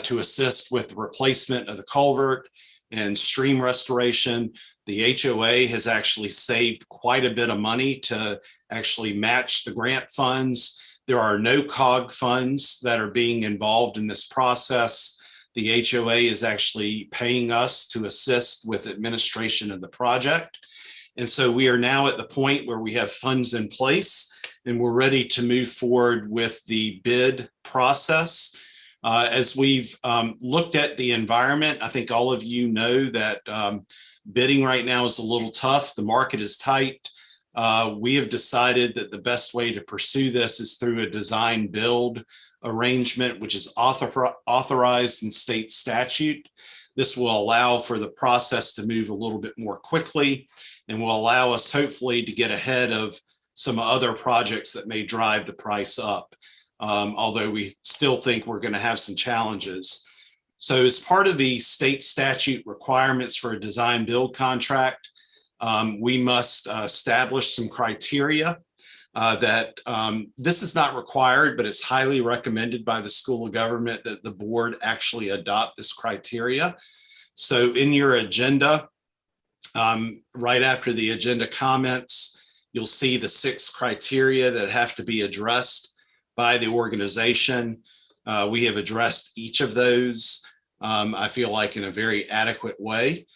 to assist with the replacement of the culvert and stream restoration. The HOA has actually saved quite a bit of money to actually match the grant funds. There are no COG funds that are being involved in this process. The HOA is actually paying us to assist with administration of the project. And so we are now at the point where we have funds in place and we're ready to move forward with the bid process. As we've looked at the environment, I think all of you know that bidding right now is a little tough. The market is tight. We have decided that the best way to pursue this is through a design build arrangement, which is authorized in state statute. This will allow for the process to move a little bit more quickly and will allow us hopefully to get ahead of some other projects that may drive the price up. Although we still think we're going to have some challenges. So as part of the state statute requirements for a design build contract, we must establish some criteria that this is not required, but it's highly recommended by the School of Government that the board actually adopt this criteria. So in your agenda, right after the agenda comments, you'll see the 6 criteria that have to be addressed by the organization. We have addressed each of those, I feel like, in a very adequate way.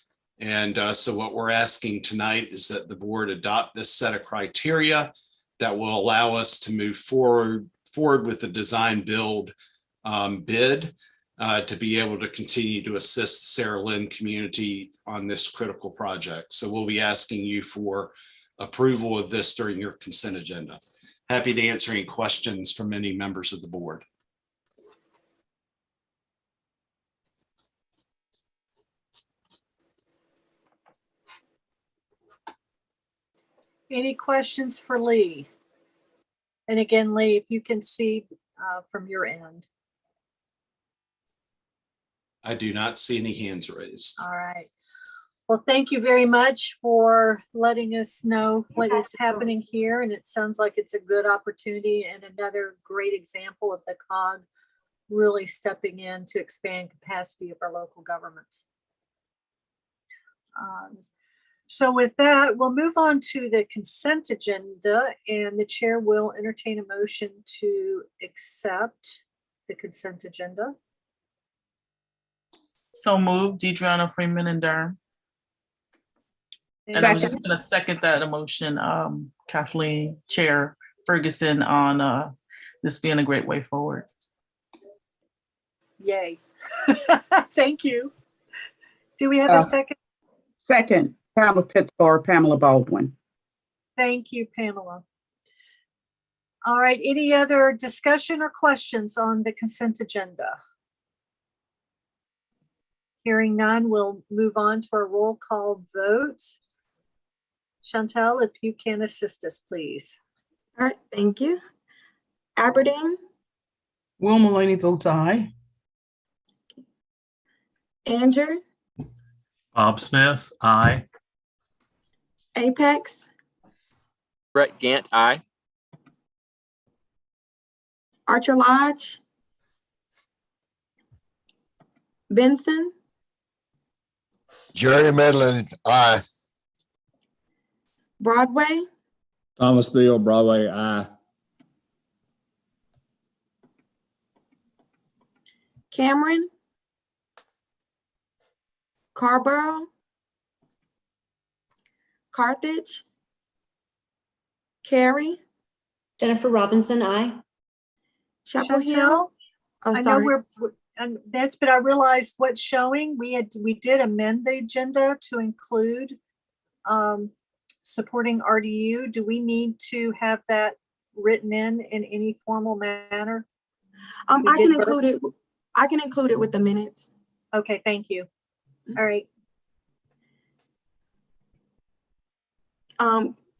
And so what we're asking tonight is that the board adopt this set of criteria that will allow us to move forward with the design build bid to be able to continue to assist the Sarah Lynn community on this critical project. So we'll be asking you for approval of this during your consent agenda. Happy to answer any questions from any members of the board. Any questions for Lee? And again, Lee, if you can see from your end. I do not see any hands raised. All right. Well, thank you very much for letting us know what is happening here. And it sounds like it's a good opportunity and another great example of the COG really stepping in to expand capacity of our local governments. So with that, we'll move on to the consent agenda, and the chair will entertain a motion to accept the consent agenda. So moved, Deidreana Freeman and Durham. And I was just gonna second that emotion, Kathleen, Chair Ferguson, on this being a great way forward. Yay. Thank you. Do we have a second? Second, Pamela Pittsburgh, Pamela Baldwin. Thank you, Pamela. All right, any other discussion or questions on the consent agenda? Hearing none, we'll move on to our roll call vote. Chantel, if you can assist us, please. All right, thank you. Aberdeen, Will Maloney votes aye. Anger, Bob Smith, aye. Apex, Brett Gant, aye. Archer Lodge, Benson, Jerry Medlin, aye. Broadway, Thomas Beal, Broadway, aye. Cameron, Carborough, Carthage, Carey, Jennifer Robinson, aye. Chapel Hill. Chantel, Oh, I know sorry. and that's, but I realized what's showing, we did amend the agenda to include supporting RDU. Do we need to have that written in any formal manner? I can include it. I can include it with the minutes. Okay, thank you. All right.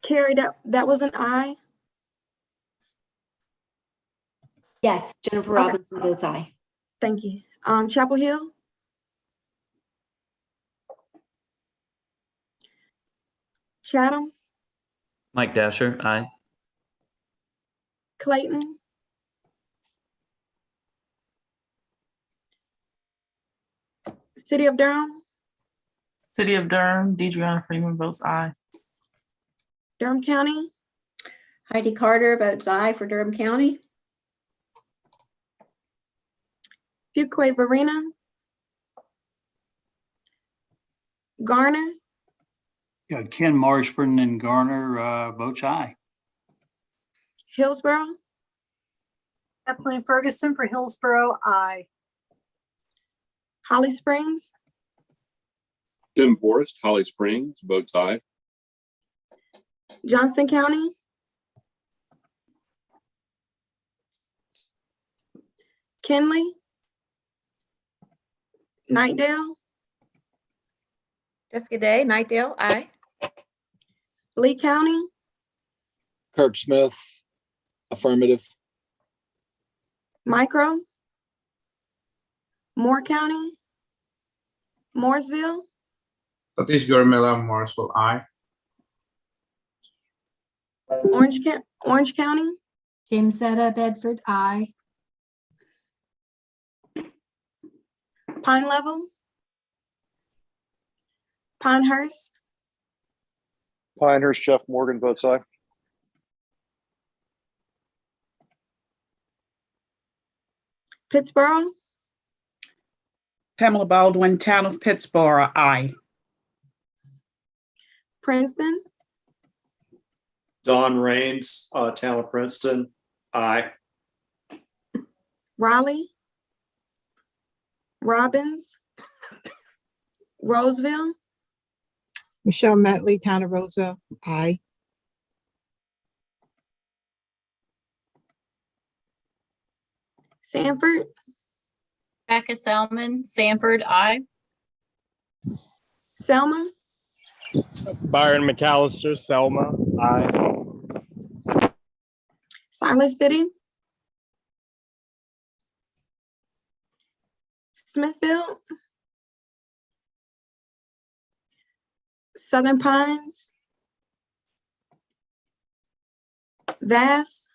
Carrie, that was an aye. Yes, Jennifer Okay. Robinson votes aye. Thank you. Chapel Hill, Chatham, Mike Dasher, aye. Clayton, City of Durham, City of Durham, Deidreana Freeman votes aye. Durham County, Heidi Carter votes aye for Durham County. Fuquay Varina, Garner, Yeah, Ken Marshburn and Garner votes aye. Hillsborough, Kathleen Ferguson for Hillsborough, aye. Holly Springs, Tim Forrest, Holly Springs, votes aye. Johnston County, Kenley, Nightdale, Jessica Day, Nightdale, aye. Lee County, Kirk Smith, affirmative. Micro, Moore County, Mooresville, Satish Gurmila, Morrisville, aye. Orange County, James Zeta Bedford, aye. Pine Level, Pinehurst, Pinehurst, Jeff Morgan votes aye. Pittsburgh, Pamela Baldwin, Town of Pittsburgh, aye. Princeton, Don Raines, Town of Princeton, aye. Raleigh, Robbins, Roseville, Michelle Metley, Town of Roseville, aye. Sanford, Becca Selman, Sanford, aye. Selma, Byron McAllister, Selma, aye. Silas City, Smithfield, Southern Pines, Vass,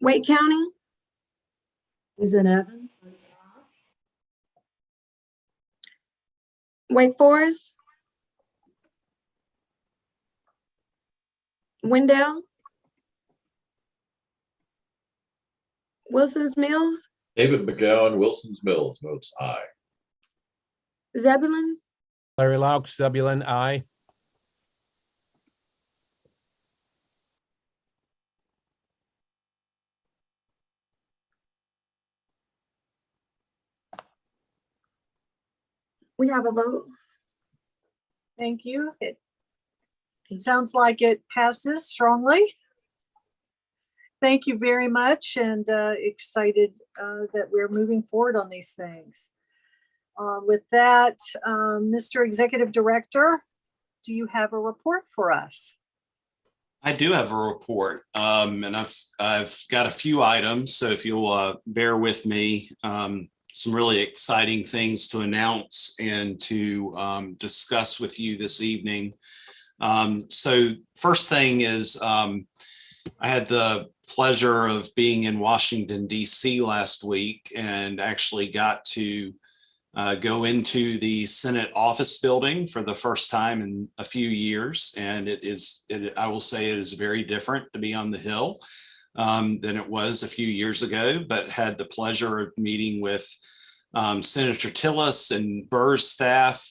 Wake County, Susan Evans. Wake Forest, Wendell? Wilson's Mills? David McGowan, Wilson's Mills votes aye. Zebulon? Larry Laux, Zebulon, aye. We have a vote. Thank you. It sounds like it passes strongly. Thank you very much, and excited that we're moving forward on these things. With that, Mr. Executive Director, do you have a report for us? I do have a report, and I've got a few items, so if you'll bear with me, some really exciting things to announce and to discuss with you this evening. So first thing is I had the pleasure of being in Washington, D.C. last week and actually got to go into the Senate office building for the first time in a few years. And I will say it is very different to be on the Hill than it was a few years ago, but had the pleasure of meeting with Senator Tillis and Burr's staff.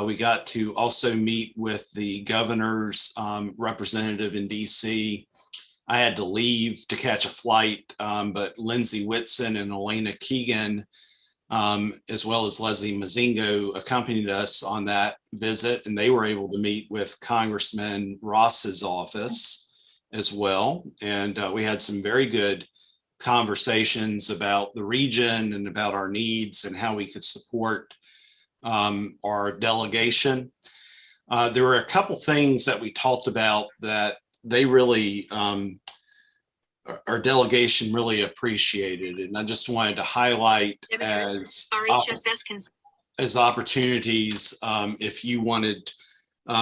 We got to also meet with the governor's representative in DC. I had to leave to catch a flight, but Lindsey Whitson and Elena Keegan, as well as Leslie Mazingo, accompanied us on that visit, and they were able to meet with Congressman Ross's office as well. And we had some very good conversations about the region and about our needs and how we could support our delegation. There were a couple things that we talked about that they really, our delegation really appreciated. And I just wanted to highlight as opportunities if you wanted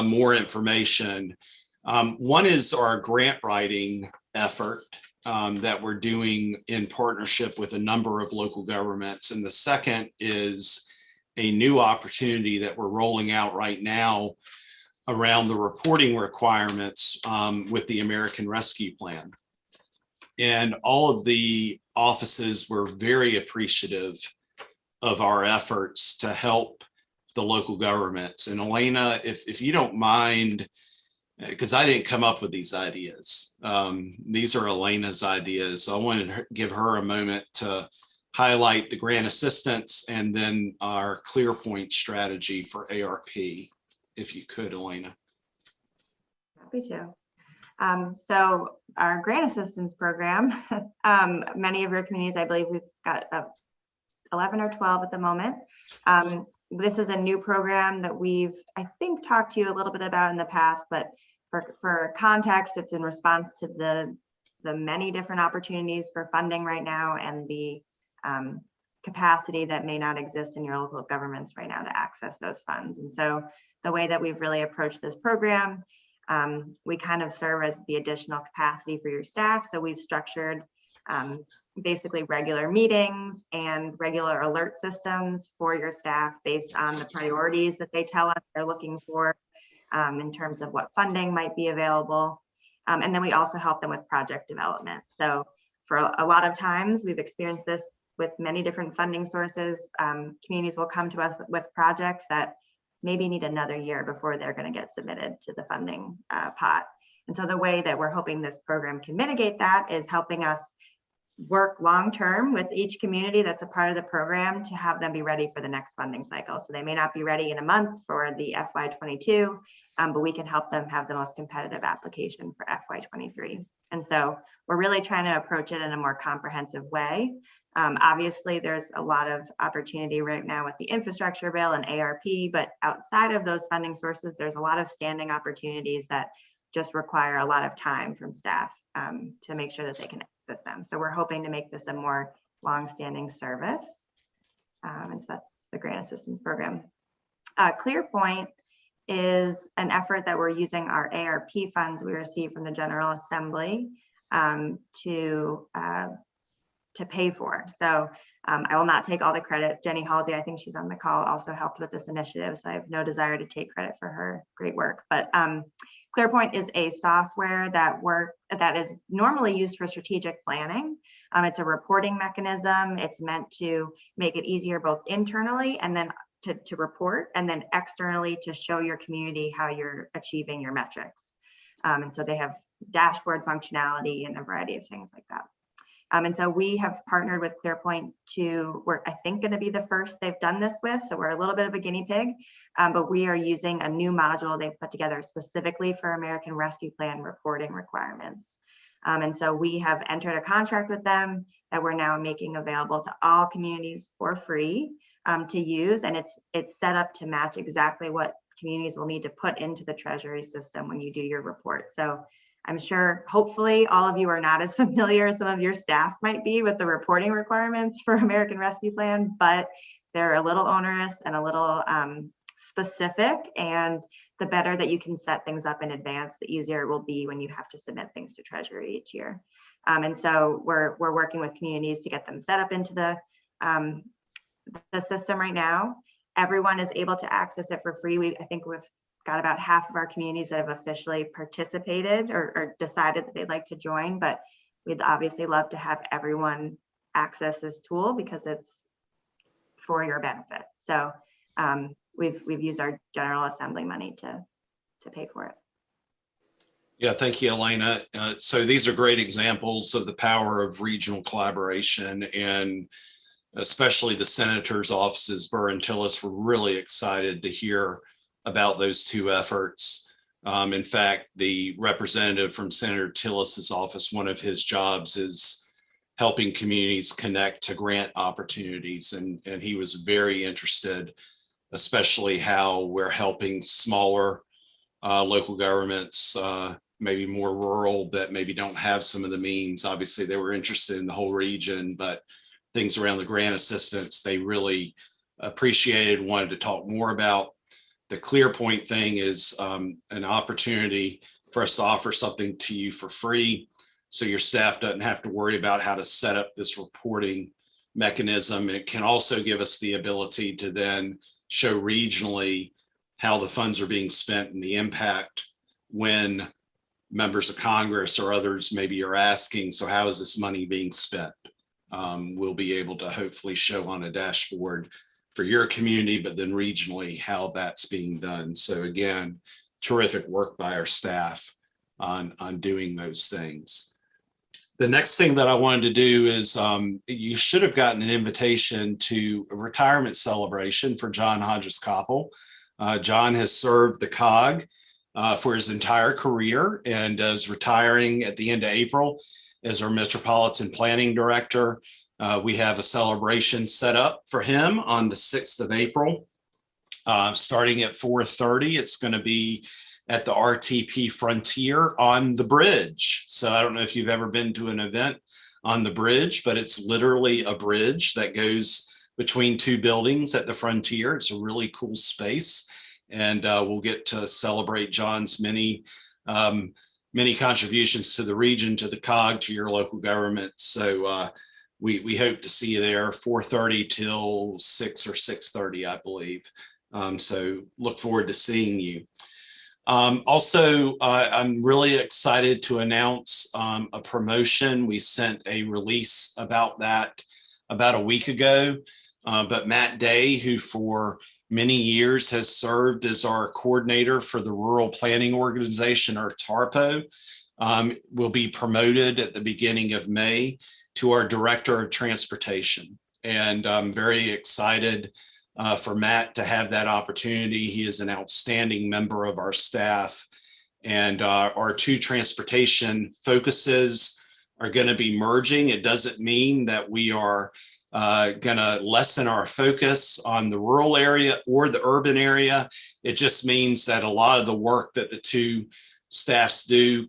more information. One is our grant writing effort that we're doing in partnership with a number of local governments. And the second is a new opportunity that we're rolling out right now around the reporting requirements with the American Rescue Plan. And all of the offices were very appreciative of our efforts to help the local governments. And Elena, if you don't mind, because I didn't come up with these ideas. These are Elena's ideas. So I wanted to give her a moment to highlight the grant assistance and then our Clearpoint strategy for ARP, if you could, Elena. Happy to. So our grant assistance program, many of your communities, I believe we've got 11 or 12 at the moment. This is a new program that we've, I think, talked to you a little bit about in the past, but for context, it's in response to the many different opportunities for funding right now and the capacity that may not exist in your local governments right now to access those funds. And so the way that we've really approached this program, we kind of serve as the additional capacity for your staff. So we've structured basically regular meetings and regular alert systems for your staff based on the priorities that they tell us they're looking for in terms of what funding might be available. And then we also help them with project development. So for a lot of times, we've experienced this with many different funding sources. Communities will come to us with projects that maybe need another year before they're going to get submitted to the funding pot. And so the way that we're hoping this program can mitigate that is helping us work long-term with each community that's a part of the program to have them be ready for the next funding cycle. So they may not be ready in a month for the FY22, but we can help them have the most competitive application for FY23. And so we're really trying to approach it in a more comprehensive way. Obviously, there's a lot of opportunity right now with the infrastructure bill and ARP, but outside of those funding sources, there's a lot of standing opportunities that just require a lot of time from staff to make sure that they can access them. So we're hoping to make this a more long-standing service. And so that's the grant assistance program. Clearpoint is an effort that we're using our ARP funds we receive from the General Assembly to to pay for. So I will not take all the credit. Jenny Halsey, I think she's on the call, also helped with this initiative. So I have no desire to take credit for her great work. But Clearpoint is a software that is normally used for strategic planning. It's a reporting mechanism. It's meant to make it easier both internally and then to report, and then externally to show your community how you're achieving your metrics. And so they have dashboard functionality and a variety of things like that. And so we have partnered with Clearpoint we're, I think, going to be the first they've done this with. So we're a little bit of a guinea pig, but we are using a new module they've put together specifically for American Rescue Plan reporting requirements. And so we have entered a contract with them that we're now making available to all communities for free to use. And it's set up to match exactly what communities will need to put into the Treasury system when you do your report. So I'm sure, hopefully, all of you are not as familiar as some of your staff might be with the reporting requirements for American Rescue Plan, but they're a little onerous and a little specific. And the better that you can set things up in advance, the easier it will be when you have to submit things to Treasury each year. And so we're working with communities to get them set up into the system right now. Everyone is able to access it for free. I think we've got about half of our communities that have officially participated or decided that they'd like to join, but we'd obviously love to have everyone access this tool because it's for your benefit. So we've used our General Assembly money to pay for it. Yeah, thank you, Elena. So these are great examples of the power of regional collaboration, and especially the senators' offices, Burr and Tillis, were really excited to hear about those two efforts. In fact, the representative from Senator Tillis's office, one of his jobs is helping communities connect to grant opportunities. And he was very interested, especially how we're helping smaller local governments, maybe more rural, that maybe don't have some of the means. Obviously, they were interested in the whole region, but things around the grant assistance, they really appreciated, wanted to talk more about. The Clearpoint thing is an opportunity for us to offer something to you for free, so your staff doesn't have to worry about how to set up this reporting mechanism. It can also give us the ability to then show regionally how the funds are being spent and the impact when members of Congress or others maybe are asking, so how is this money being spent? We'll be able to hopefully show on a dashboard for your community, but then regionally how that's being done. So again, terrific work by our staff on doing those things. The next thing that I wanted to do is you should have gotten an invitation to a retirement celebration for John Hodges Koppel. John has served the COG for his entire career and is retiring at the end of April as our Metropolitan Planning Director. We have a celebration set up for him on the 6th of April, starting at 4:30. It's going to be at the RTP Frontier on the bridge. So I don't know if you've ever been to an event on the bridge, but it's literally a bridge that goes between two buildings at the Frontier. It's a really cool space. And we'll get to celebrate John's many contributions to the region, to the COG, to your local government. So we hope to see you there 4:30 till 6 or 6:30, I believe. So look forward to seeing you. Also, I'm really excited to announce a promotion. We sent a release about that about a week ago, but Matt Day, who for many years has served as our coordinator for the Rural Planning Organization, or TARPO, will be promoted at the beginning of May to our Director of Transportation. And I'm very excited for Matt to have that opportunity. He is an outstanding member of our staff, and our two transportation focuses are going to be merging. It doesn't mean that we are going to lessen our focus on the rural area or the urban area. It just means that a lot of the work that the two staffs do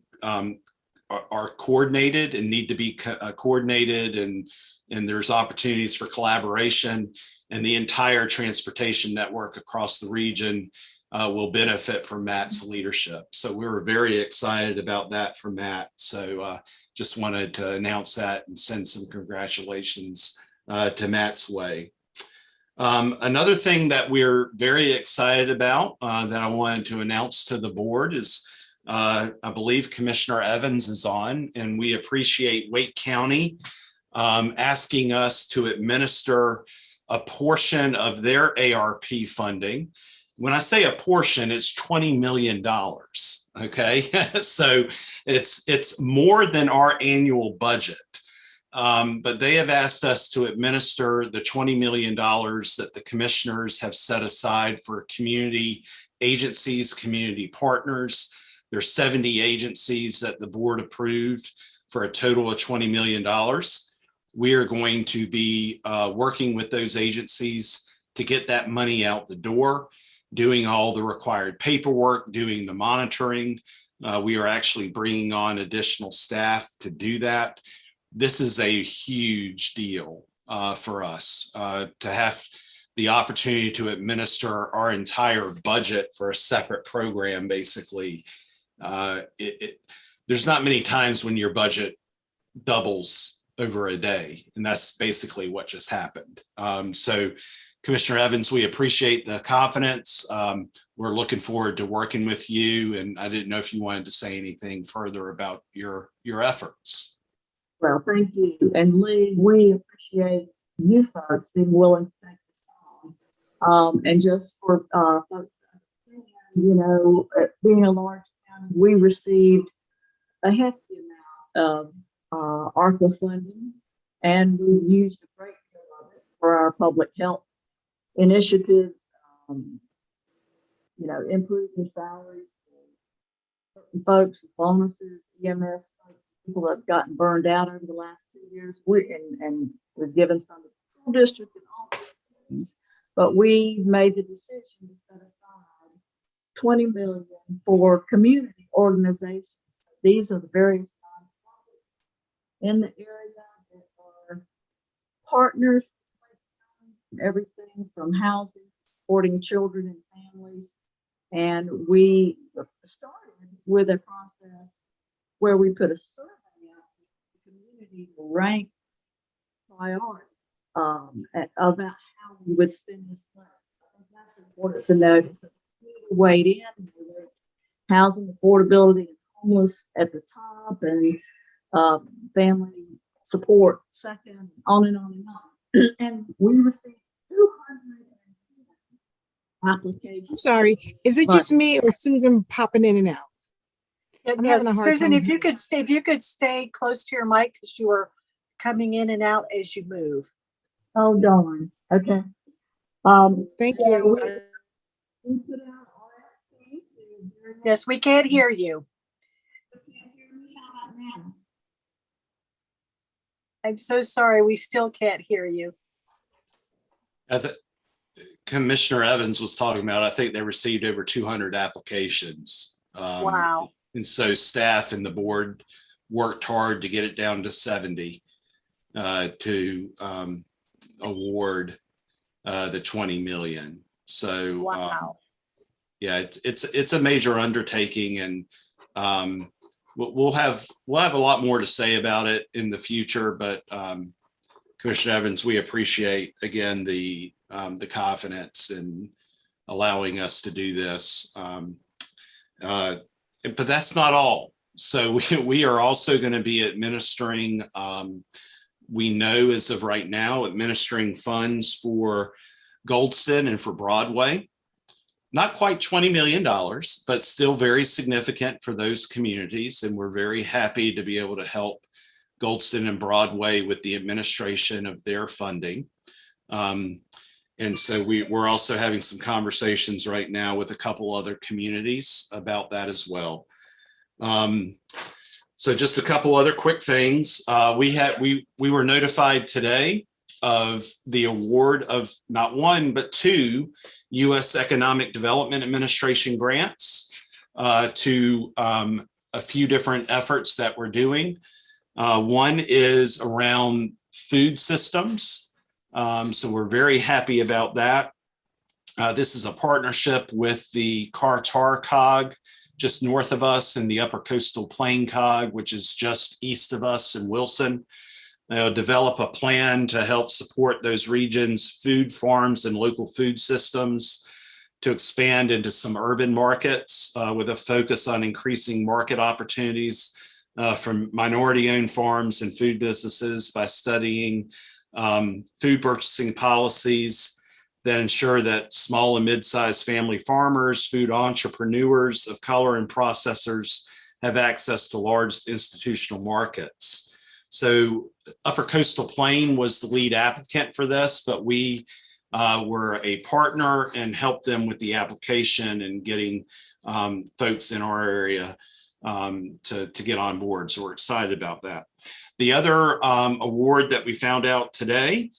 are coordinated and need to be coordinated, and there's opportunities for collaboration, and the entire transportation network across the region will benefit from Matt's leadership. So we were very excited about that for Matt. So just wanted to announce that and send some congratulations to Matt's way. Another thing that we're very excited about that I wanted to announce to the board is I believe Commissioner Evans is on, and we appreciate Wake County asking us to administer a portion of their ARP funding. When I say a portion, it's $20 million. Okay, so it's more than our annual budget. But they have asked us to administer the $20 million that the commissioners have set aside for community agencies, community partners. There's 70 agencies that the board approved for a total of $20 million. We are going to be working with those agencies to get that money out the door, doing all the required paperwork, doing the monitoring. We are actually bringing on additional staff to do that. This is a huge deal for us to have the opportunity to administer our entire budget for a separate program. Basically, there's not many times when your budget doubles over a day, and that's basically what just happened. So Commissioner Evans, we appreciate the confidence. We're looking forward to working with you, and I didn't know if you wanted to say anything further about your efforts. Well, thank you. And Lee, we appreciate you folks being willing to take this on. And just for folks, you know, being a large county, we received a hefty amount of ARPA funding, and we've used a great deal of it for our public health initiatives, you know, improving salaries for certain folks, bonuses, EMS folks, people that have gotten burned out over the last 2 years. And we've given some to the school district and all these things, but we made the decision to set aside $20 million for community organizations. These are the various nonprofits in the area that are partners, everything from housing, supporting children and families. And we started with a process where we put a survey out to the community to rank priority about how we would spend this money. I think that's important to notice. We weighed in with housing affordability and homeless at the top, and family support second, on and on and on. And we received 200 applications. Sorry, is it just me or Susan popping in and out? I'm having a hard Susan, time if you could stay close to your mic, because you are coming in and out as you move. Oh, darn. Okay. Thank so you. We put out RFP to Yes, we can't hear you. How about now? I'm so sorry. We still can't hear you. Commissioner Evans was talking about, I think they received over 200 applications. Wow. And so staff and the board worked hard to get it down to 70 to award the 20 million. So wow. Yeah, it's a major undertaking, and we'll have a lot more to say about it in the future. But Commissioner Evans, we appreciate again the confidence in allowing us to do this. But that's not all. So we are also going to be administering, we know as of right now, administering funds for Goldston and for Broadway. Not quite $20 million, but still very significant for those communities. And we're very happy to be able to help Goldston and Broadway with the administration of their funding. And so we're also having some conversations right now with a couple other communities about that as well. So just a couple other quick things. We were notified today of the award of not one, but 2 U.S. Economic Development Administration grants to a few different efforts that we're doing. One is around food systems. So we're very happy about that. This is a partnership with the Cartar Cog just north of us, and the Upper Coastal Plain Cog, which is just east of us in Wilson. Develop a plan to help support those regions' food farms and local food systems, to expand into some urban markets with a focus on increasing market opportunities from minority-owned farms and food businesses by studying food purchasing policies that ensure that small and mid-sized family farmers, food entrepreneurs of color, and processors have access to large institutional markets. So Upper Coastal Plain was the lead applicant for this, but we were a partner and helped them with the application and getting folks in our area to get on board. So we're excited about that. The other award that we found out today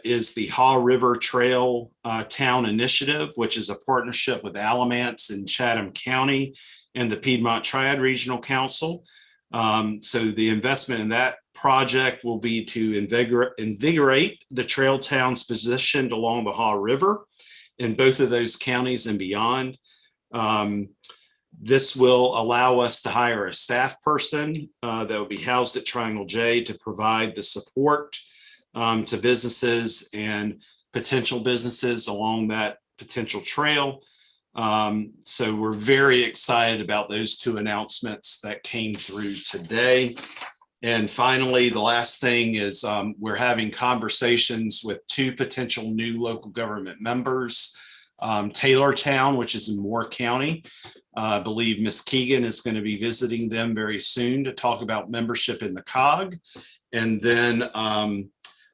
is the Haw River Trail Town Initiative, which is a partnership with Alamance in Chatham County and the Piedmont Triad Regional Council. So the investment in that project will be to invigorate the trail towns positioned along the Haw River in both of those counties and beyond. This will allow us to hire a staff person that will be housed at Triangle J to provide the support to businesses and potential businesses along that potential trail. So we're very excited about those two announcements that came through today. And finally, the last thing is we're having conversations with two potential new local government members. Taylortown, which is in Moore County. I believe Ms. Keegan is going to be visiting them very soon to talk about membership in the COG. And then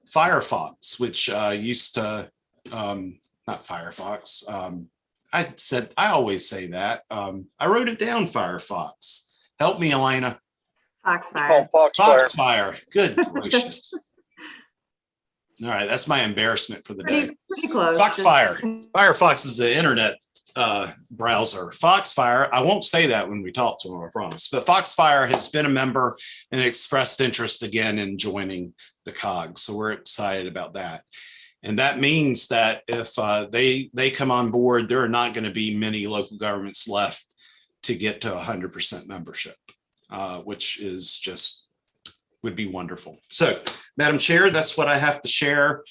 Firefox, which used to, not Firefox. I always say that. I wrote it down, Firefox. Help me, Elena. Foxfire. Foxfire. Good gracious. All right, that's my embarrassment for the day. Pretty close. Foxfire. Firefox is the internet browser. Foxfire, I won't say that when we talk to them, I promise. But Foxfire has been a member and expressed interest again in joining the COG. So we're excited about that. And that means that if they come on board, there are not going to be many local governments left to get to 100% membership, which is just would be wonderful. So, Madam Chair, that's what I have to share.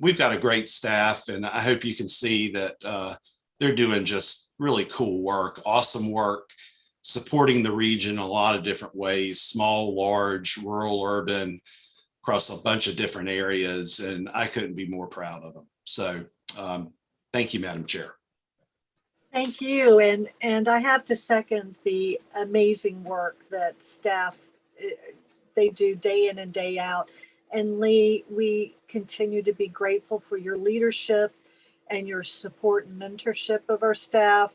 We've got a great staff, and I hope you can see that they're doing just really cool work, awesome work, supporting the region in a lot of different ways, small, large, rural, urban, across a bunch of different areas, and I couldn't be more proud of them. So thank you, Madam Chair. Thank you. And I have to second the amazing work that staff, they do day in and day out. And Lee, we continue to be grateful for your leadership and your support and mentorship of our staff.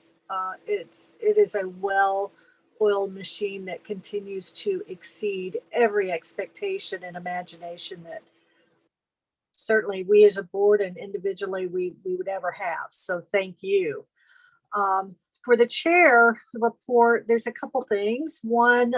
It is a well-oiled machine that continues to exceed every expectation and imagination that certainly we as a board and individually we would ever have. So thank you. For the chair report, there's a couple things. One,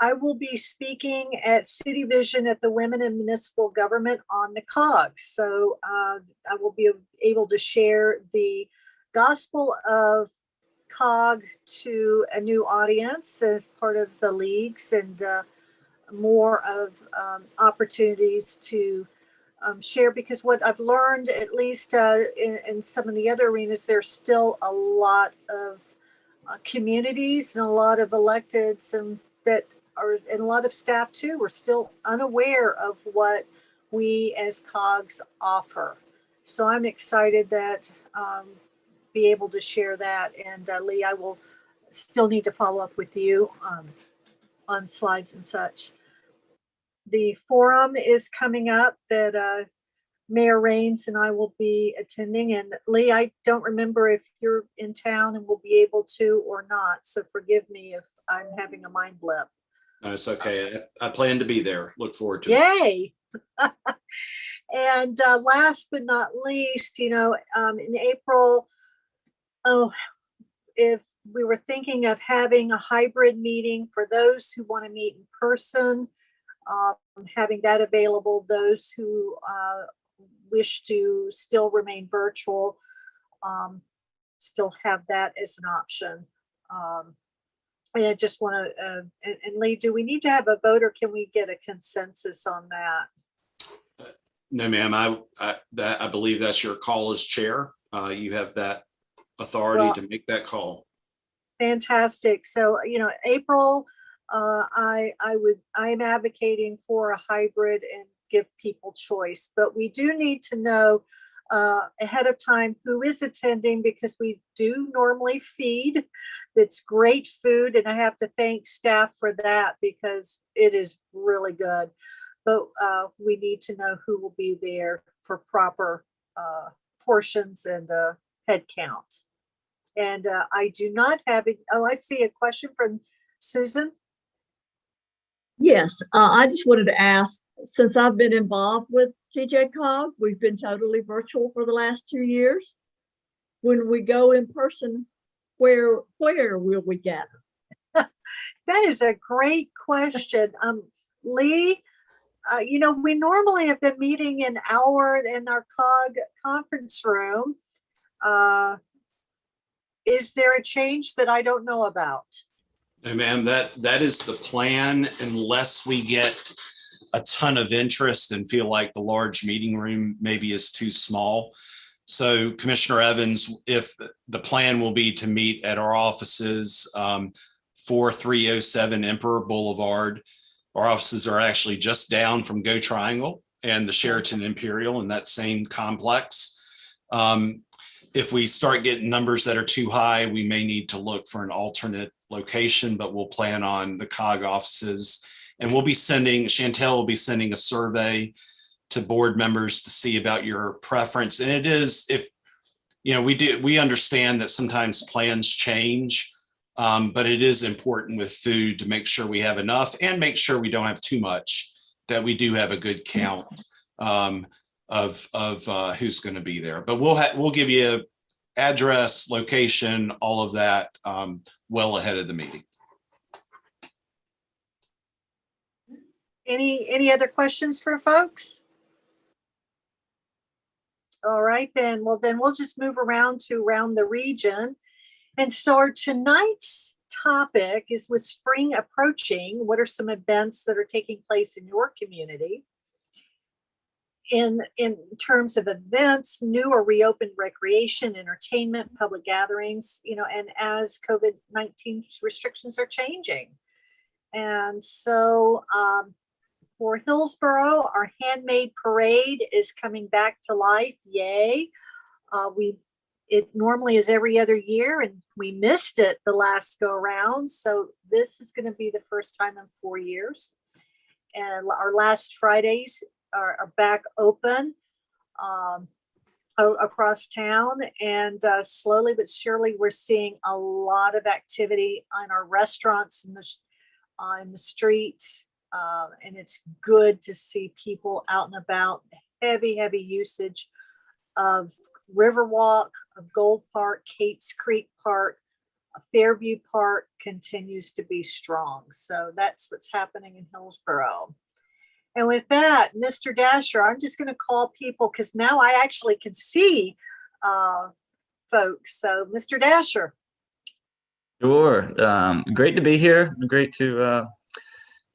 I will be speaking at City Vision at the Women in Municipal Government on the COGS. So I will be able to share the gospel of COG to a new audience as part of the leagues, and more of opportunities to share, because what I've learned, at least in some of the other arenas, there's still a lot of communities and a lot of electeds and a lot of staff too, we're still unaware of what we as COGS offer. So I'm excited that be able to share that. And Lee, I will still need to follow up with you on slides and such. The forum is coming up that Mayor Raines and I will be attending. And Lee, I don't remember if you're in town and will be able to or not. So forgive me if I'm having a mind blip. No, it's okay. I plan to be there. Look forward to it. Yay. And last but not least, in April, if we were thinking of having a hybrid meeting for those who want to meet in person, having that available, those who wish to still remain virtual. still have that as an option. And I just want to, and Lee, do we need to have a vote, or can we get a consensus on that? No, ma'am, I believe that's your call as chair. You have that authority to make that call. Fantastic. So, April, I'm advocating for a hybrid and give people choice, but we do need to know ahead of time who is attending, because we do normally feed. It's great food, and I have to thank staff for that because it is really good. But we need to know who will be there for proper portions and head count. And I do not have it. Oh, I see a question from Susan. Yes, I just wanted to ask, since I've been involved with TJCOG, we've been totally virtual for the last 2 years. When we go in person, where will we gather? That is a great question. Lee, we normally have been meeting in our COG conference room. Is there a change that I don't know about? No, ma'am, that is the plan, unless we get a ton of interest and feel like the large meeting room maybe is too small. So Commissioner Evans, if the plan will be to meet at our offices, 4307 Emperor Boulevard. Our offices are actually just down from Go Triangle and the Sheraton Imperial in that same complex. If we start getting numbers that are too high, we may need to look for an alternate location, but we'll plan on the COG offices. And Chantel will be sending a survey to board members to see about your preference. And it is, we understand that sometimes plans change, but it is important with food to make sure we have enough and make sure we don't have too much, that we do have a good count of who's going to be there. But we'll give you address, location, all of that well ahead of the meeting. Any other questions for folks? All right, then. Well, then we'll just move around the region. And so our tonight's topic is, with spring approaching, what are some events that are taking place in your community? In terms of events, new or reopened recreation, entertainment, public gatherings, and as COVID-19 restrictions are changing. And so for Hillsborough, our handmade parade is coming back to life. Yay. It normally is every other year, and we missed it the last go around. So this is going to be the first time in 4 years. And our last Fridays are back open across town, and slowly but surely we're seeing a lot of activity on our restaurants in the streets, and it's good to see people out and about. Heavy usage of Riverwalk, of Gold Park, Kates Creek Park, Fairview Park continues to be strong. So that's what's happening in Hillsborough. And with that, Mr. Dasher, I'm just going to call people because now I actually can see folks. So Mr. Dasher. Sure. Great to be here. Great to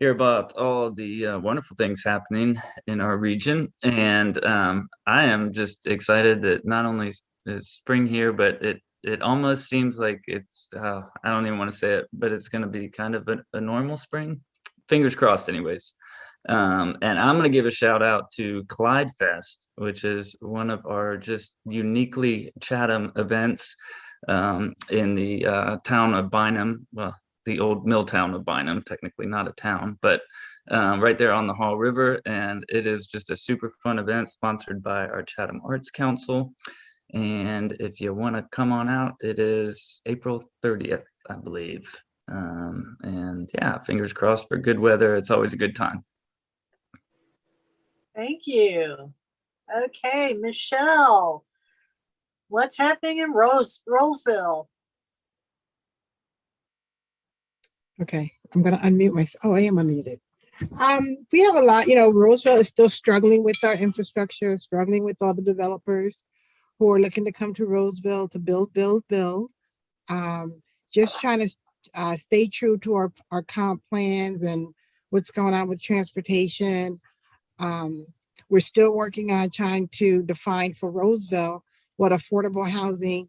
hear about all the wonderful things happening in our region. And I am just excited that not only is spring here, but it almost seems like it's, I don't even want to say it, but it's going to be kind of a normal spring. Fingers crossed anyways. And I'm going to give a shout out to Clydefest, which is one of our just uniquely Chatham events in the town of Bynum. Well, the old mill town of Bynum, technically not a town, but right there on the Haw River. And it is just a super fun event sponsored by our Chatham Arts Council. And if you want to come on out, it is April 30th, I believe. And yeah, fingers crossed for good weather. It's always a good time. Thank you. Okay, Michelle, what's happening in Roseville? Okay, I'm gonna unmute myself. Oh, I am unmuted. We have a lot, Roseville is still struggling with our infrastructure, struggling with all the developers. who are looking to come to Roseville to build. Just trying to stay true to our comp plans and what's going on with transportation. We're still working on trying to define for Roseville what affordable housing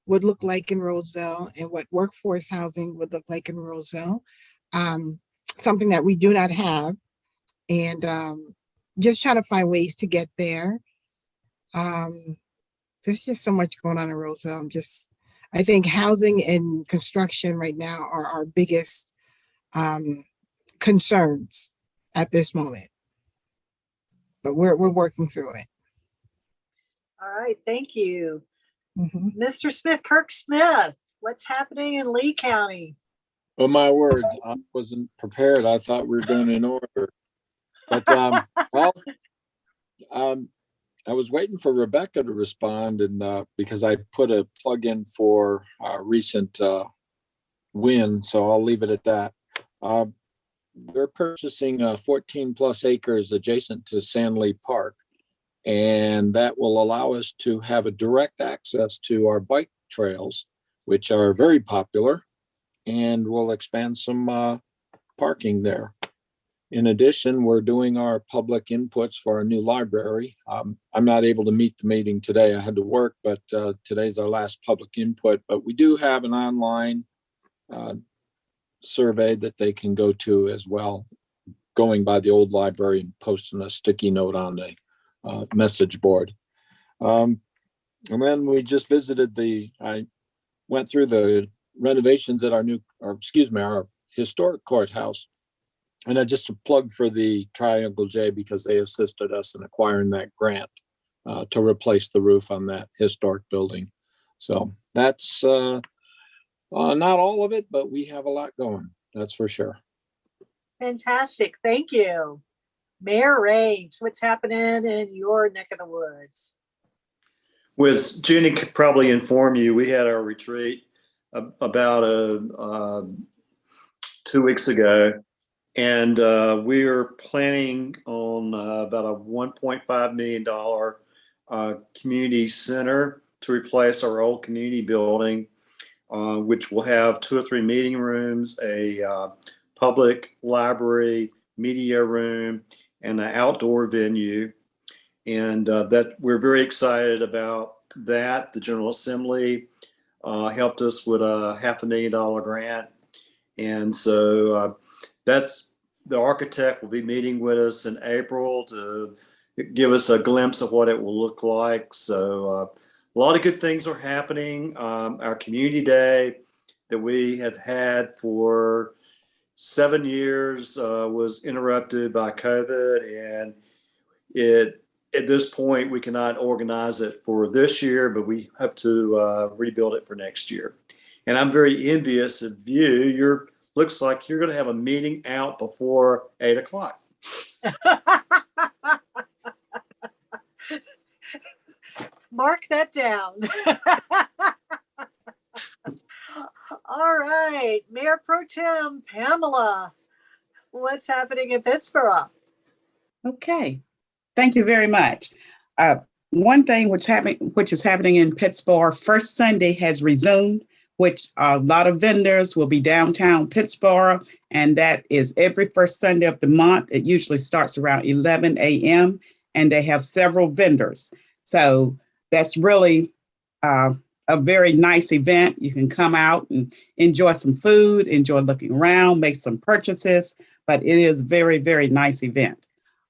would look like in Roseville and what workforce housing would look like in Roseville. Something that we do not have. And just trying to find ways to get there. There's just so much going on in Roseville. I think housing and construction right now are our biggest concerns at this moment. But we're working through it. All right, thank you. Mr. Smith, Kirk Smith, what's happening in Lee County? Oh, my word, I wasn't prepared. I thought we were going in order. But, I was waiting for Rebecca to respond, and because I put a plug in for a recent win, so I'll leave it at that. They're purchasing 14 plus acres adjacent to Sandley Park, and that will allow us to have a direct access to our bike trails, which are very popular, and we'll expand some parking there. In addition, we're doing our public inputs for our new library. I'm not able to meet the meeting today. I had to work, but today's our last public input. But we do have an online survey that they can go to as well, going by the old library and posting a sticky note on the message board. And then we just visited I went through the renovations at our historic courthouse. And I just a plug for the Triangle J because they assisted us in acquiring that grant to replace the roof on that historic building. So that's not all of it, but we have a lot going. That's for sure. Fantastic. Thank you. Mayor Raines, what's happening in your neck of the woods? With Junie could probably inform you, we had our retreat about 2 weeks ago. And we are planning on about a $1.5 million community center to replace our old community building, which will have 2 or 3 meeting rooms, a public library, media room, and an outdoor venue. And that we're very excited about that. The General Assembly helped us with a $500,000 grant. And so that's the architect will be meeting with us in April to give us a glimpse of what it will look like. So a lot of good things are happening. Our community day that we have had for 7 years was interrupted by COVID, and at this point we cannot organize it for this year, but we have to rebuild it for next year. And I'm very envious of you. Looks like you're going to have a meeting out before 8 o'clock. Mark that down. All right, Mayor Pro Tem Pamela, what's happening in Pittsburgh? Okay, thank you very much. One thing which is happening in Pittsburgh, First Sunday has resumed, which a lot of vendors will be downtown Pittsburgh, and that is every first Sunday of the month. It usually starts around 11 a.m., and they have several vendors. So that's really a very nice event. You can come out and enjoy some food, enjoy looking around, make some purchases, but it is a very, very nice event.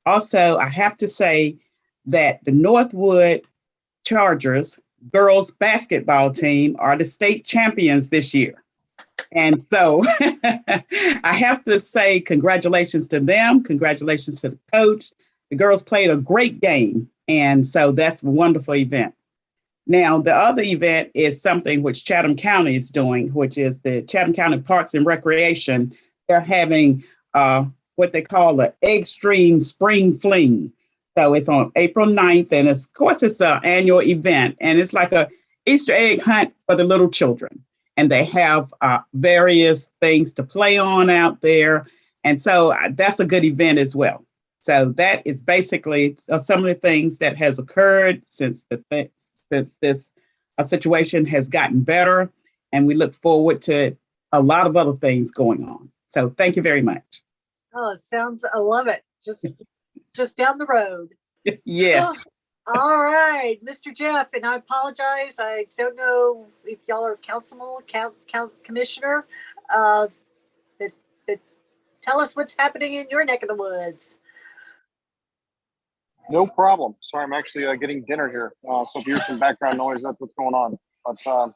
Also, I have to say that the Northwood Chargers girls basketball team are the state champions this year. And so I have to say congratulations to them. Congratulations to the coach. The girls played a great game. And so that's a wonderful event. Now, the other event is something which Chatham County is doing, which is the Chatham County Parks and Recreation. They're having what they call the Extreme Spring Fling. So it's on April 9th, and of course it's an annual event, and it's like a Easter egg hunt for the little children. And they have various things to play on out there. And so that's a good event as well. So that is basically some of the things that has occurred since the this situation has gotten better, and we look forward to a lot of other things going on. So thank you very much. Oh, I love it. Just down the road. Yes. All right, Mr. Jeff, and I apologize. I don't know if y'all are commissioner. But tell us what's happening in your neck of the woods. No problem. Sorry, I'm actually getting dinner here. So if you hear some background noise, that's what's going on. But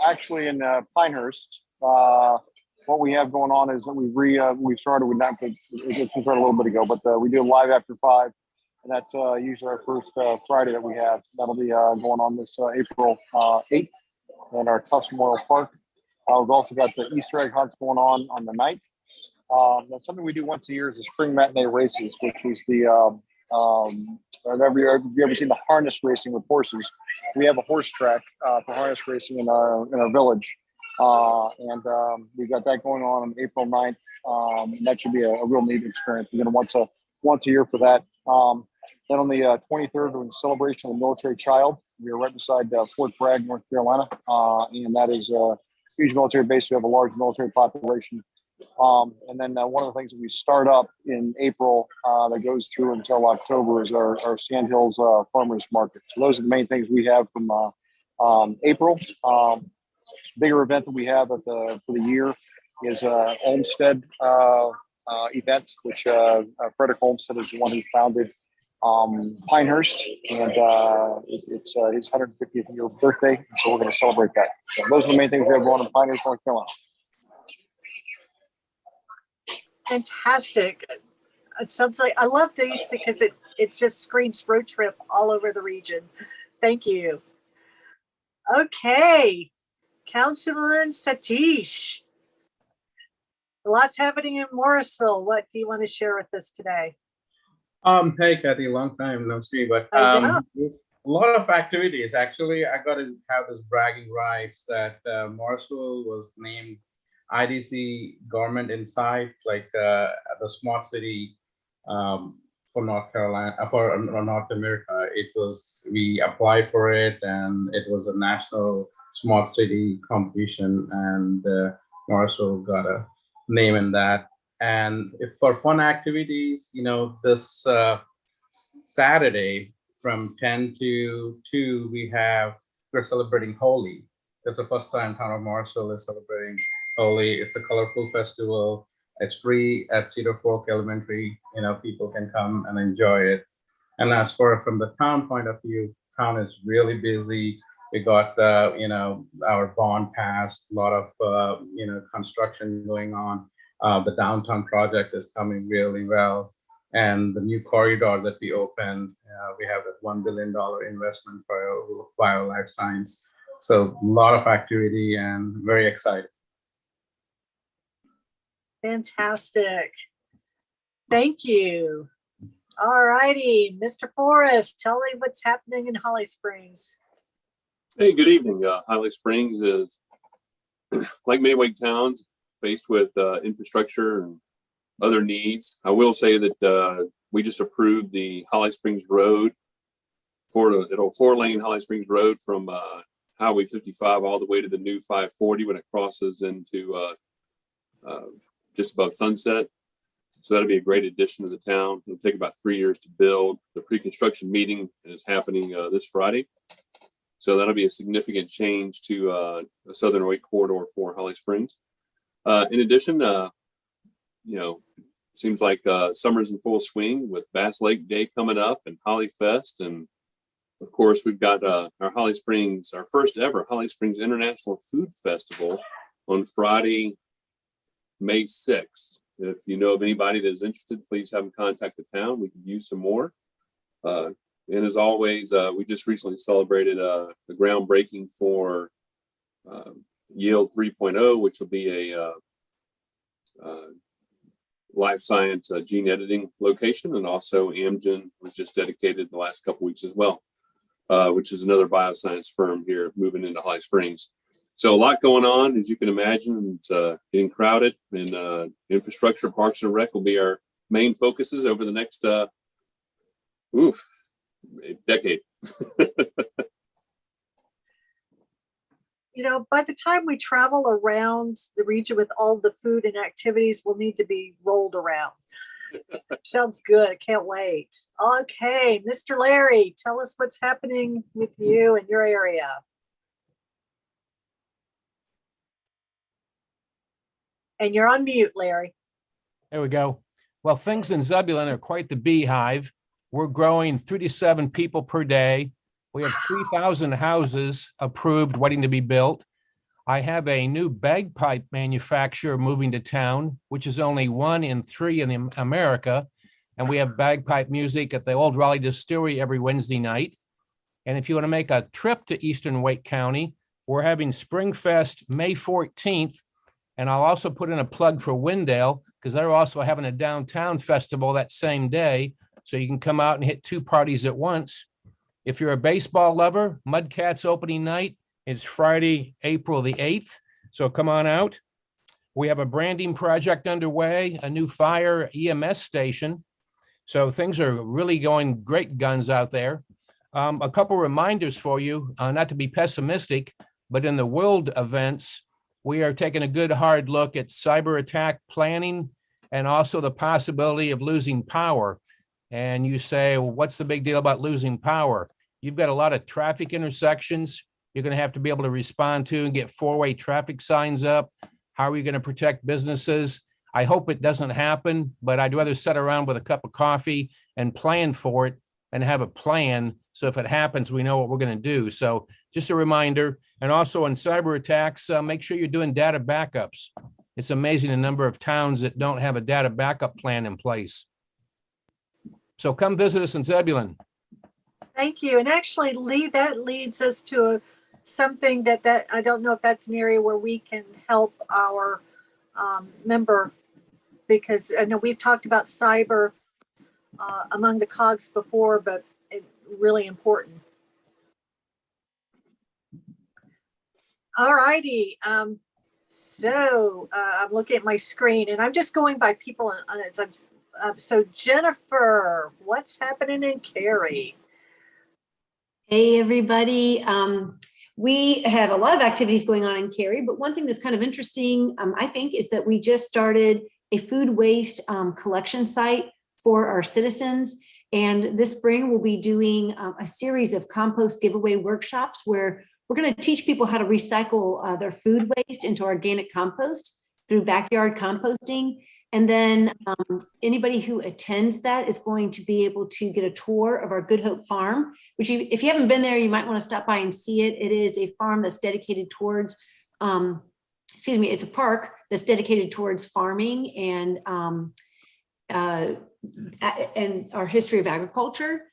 actually in Pinehurst, what we have going on is that we started with it started a little bit ago, but we do Live After 5, and that's usually our first Friday that we have. That'll be going on this April 8th in our Tufts Memorial Park. We've also got the Easter egg hunts going on the 9th. That's something we do once a year is the spring matinee races, which is the have you ever seen the harness racing with horses? We have a horse track for harness racing in our village. And we got that going on April 9th. And that should be a real neat experience. We're going to once a year for that. Then on the 23rd, we're in celebration of the military child. We are right beside Fort Bragg, North Carolina. And that is a huge military base. We have a large military population. And then one of the things that we start up in April that goes through until October is our Sand Hills Farmers Market. So those are the main things we have from April. Bigger event that we have for the year is Olmsted event, which Frederick Olmsted is the one who founded Pinehurst, and it's his 150th year birthday, and so we're going to celebrate that. So those are the main things we have going on in Pinehurst, North Carolina. Fantastic. It sounds like I love these because it just screams road trip all over the region. Thank you. Okay, Councilman Satish. Lots happening in Morrisville. What do you want to share with us today? Hey Kathy, long time no see, but I a lot of activities. Actually, I got to have this bragging rights that Morrisville was named IDC Government Insight, like the smart city for North Carolina, for North America. We applied for it, and it was a national smart city competition, and Morrisville got a name in that. And if for fun activities, this Saturday from 10 to 2, we're celebrating Holi. That's the first time town of Morrisville is celebrating Holi. It's a colorful festival. It's free at Cedar Fork Elementary. People can come and enjoy it. And as for from the town point of view, town is really busy. We got our bond passed, a lot of construction going on. The downtown project is coming really well, and the new corridor that we opened, we have that $1 billion investment for biolife science. So a lot of activity and very excited. Fantastic. Thank you. All righty, Mr. Forrest, tell me what's happening in Holly Springs. Hey, good evening. Holly Springs is, like many Wake towns, faced with infrastructure and other needs. I will say that we just approved the Holly Springs Road, 4-lane Holly Springs Road from Highway 55 all the way to the new 540 when it crosses into just above Sunset. So that'll be a great addition to the town. It'll take about 3 years to build. The pre-construction meeting is happening this Friday. So that'll be a significant change to a Southern Wake corridor for Holly Springs. In addition, it seems like summer's in full swing with Bass Lake Day coming up and Holly Fest. And of course, we've got our first ever Holly Springs International Food Festival on Friday, May 6th. If you know of anybody that is interested, please have them contact the town. We can use some more. And as always, we just recently celebrated the groundbreaking for Yield 3.0, which will be a life science gene editing location. And also Amgen was just dedicated the last couple weeks as well, which is another bioscience firm here moving into Holly Springs. So a lot going on, as you can imagine. It's getting crowded, and infrastructure, parks and rec will be our main focuses over the next decade. you know, by the time we travel around the region with all the food and activities, will need to be rolled around. Sounds good. Can't wait. Okay, Mr. Larry, tell us what's happening with you in your area. And you're on mute, Larry. There we go. Well, things in Zebulon are quite the beehive. We're growing 3 to 7 people per day. We have 3,000 houses approved, waiting to be built. I have a new bagpipe manufacturer moving to town, which is only 1 in 3 in America. And we have bagpipe music at the Old Raleigh Distillery every Wednesday night. And if you want to make a trip to Eastern Wake County, we're having Springfest May 14th. And I'll also put in a plug for Wendell, because they're also having a downtown festival that same day. So you can come out and hit 2 parties at once. If you're a baseball lover, Mudcats opening night is Friday, April the 8th. So come on out. We have a branding project underway, a new fire EMS station. So things are really going great guns out there. A couple reminders for you, not to be pessimistic, but in the world events, we are taking a good hard look at cyber attack planning and also the possibility of losing power. And you say, well, what's the big deal about losing power? You've got a lot of traffic intersections you're going to have to be able to respond to and get 4-way traffic signs up. How are you going to protect businesses? I hope it doesn't happen, but I'd rather sit around with a cup of coffee and plan for it and have a plan. So if it happens, we know what we're going to do. So just a reminder. And also on cyber attacks, make sure you're doing data backups. It's amazing the number of towns that don't have a data backup plan in place. So come visit us in Zebulon. Thank you. And actually, Lee, that leads us to something that I don't know if that's an area where we can help our member, because I know we've talked about cyber among the COGS before, but it's really important. All righty. So I'm looking at my screen and I'm just going by people. So Jennifer, what's happening in Cary? Hey, everybody. We have a lot of activities going on in Cary, but one thing that's kind of interesting, I think, is that we just started a food waste collection site for our citizens. And this spring, we'll be doing a series of compost giveaway workshops where we're going to teach people how to recycle their food waste into organic compost through backyard composting. And then anybody who attends that is going to be able to get a tour of our Good Hope Farm, which if you haven't been there, you might want to stop by and see it. It is a farm that's dedicated towards, it's a park that's dedicated towards farming and our history of agriculture.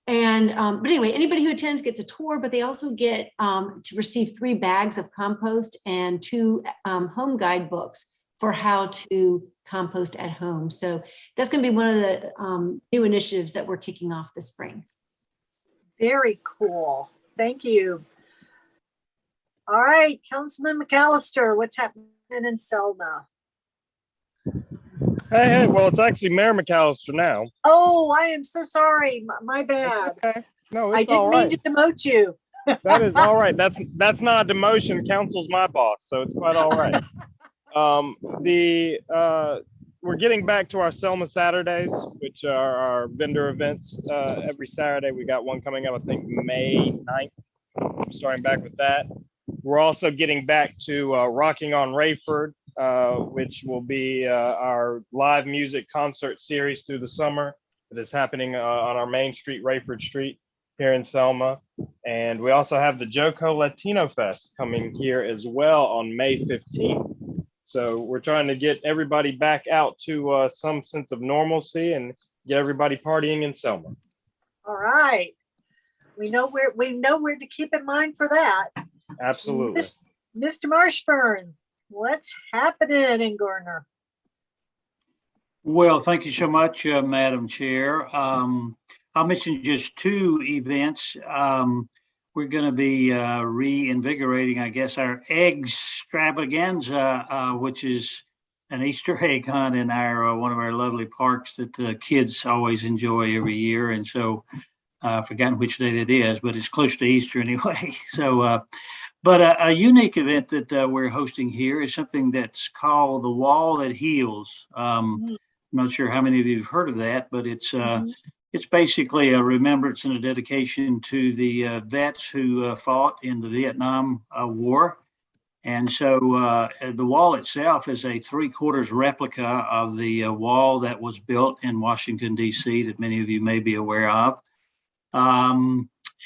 And but anyway, anybody who attends gets a tour, but they also get to receive 3 bags of compost and 2 home guidebooks for how to compost at home. So that's going to be one of the new initiatives that we're kicking off this spring. Very cool. Thank you. All right, Councilman McAllister, what's happening in Selma? Hey, well, it's actually Mayor McAllister now. Oh, I am so sorry. My bad. Okay. No, I it's didn't all mean right. to demote you. That is all right. That's not a demotion. Council's my boss, so it's quite all right. We're getting back to our Selma Saturdays, which are our vendor events. Every Saturday, we got one coming up, I think May 9th. Starting back with that. We're also getting back to Rocking on Rayford, which will be our live music concert series through the summer. It is happening on our main street, Rayford Street, here in Selma. And we also have the Joco Latino Fest coming here as well on May 15th. So we're trying to get everybody back out to some sense of normalcy and get everybody partying in Selma. All right. We know where to keep in mind for that. Absolutely. Mr. Marshburn, what's happening in Garner? Well, thank you so much, Madam Chair. I'll mention just 2 events. We're going to be reinvigorating, I guess, our eggs extravaganza, which is an Easter egg hunt in our one of our lovely parks that the kids always enjoy every year. And so I've forgotten which day that is, but it's close to Easter anyway. So, But a unique event that we're hosting here is something that's called the Wall That Heals. I'm not sure how many of you have heard of that, but it's basically a remembrance and a dedication to the vets who fought in the Vietnam War. And so the wall itself is a 3/4 replica of the wall that was built in Washington, D.C. that many of you may be aware of.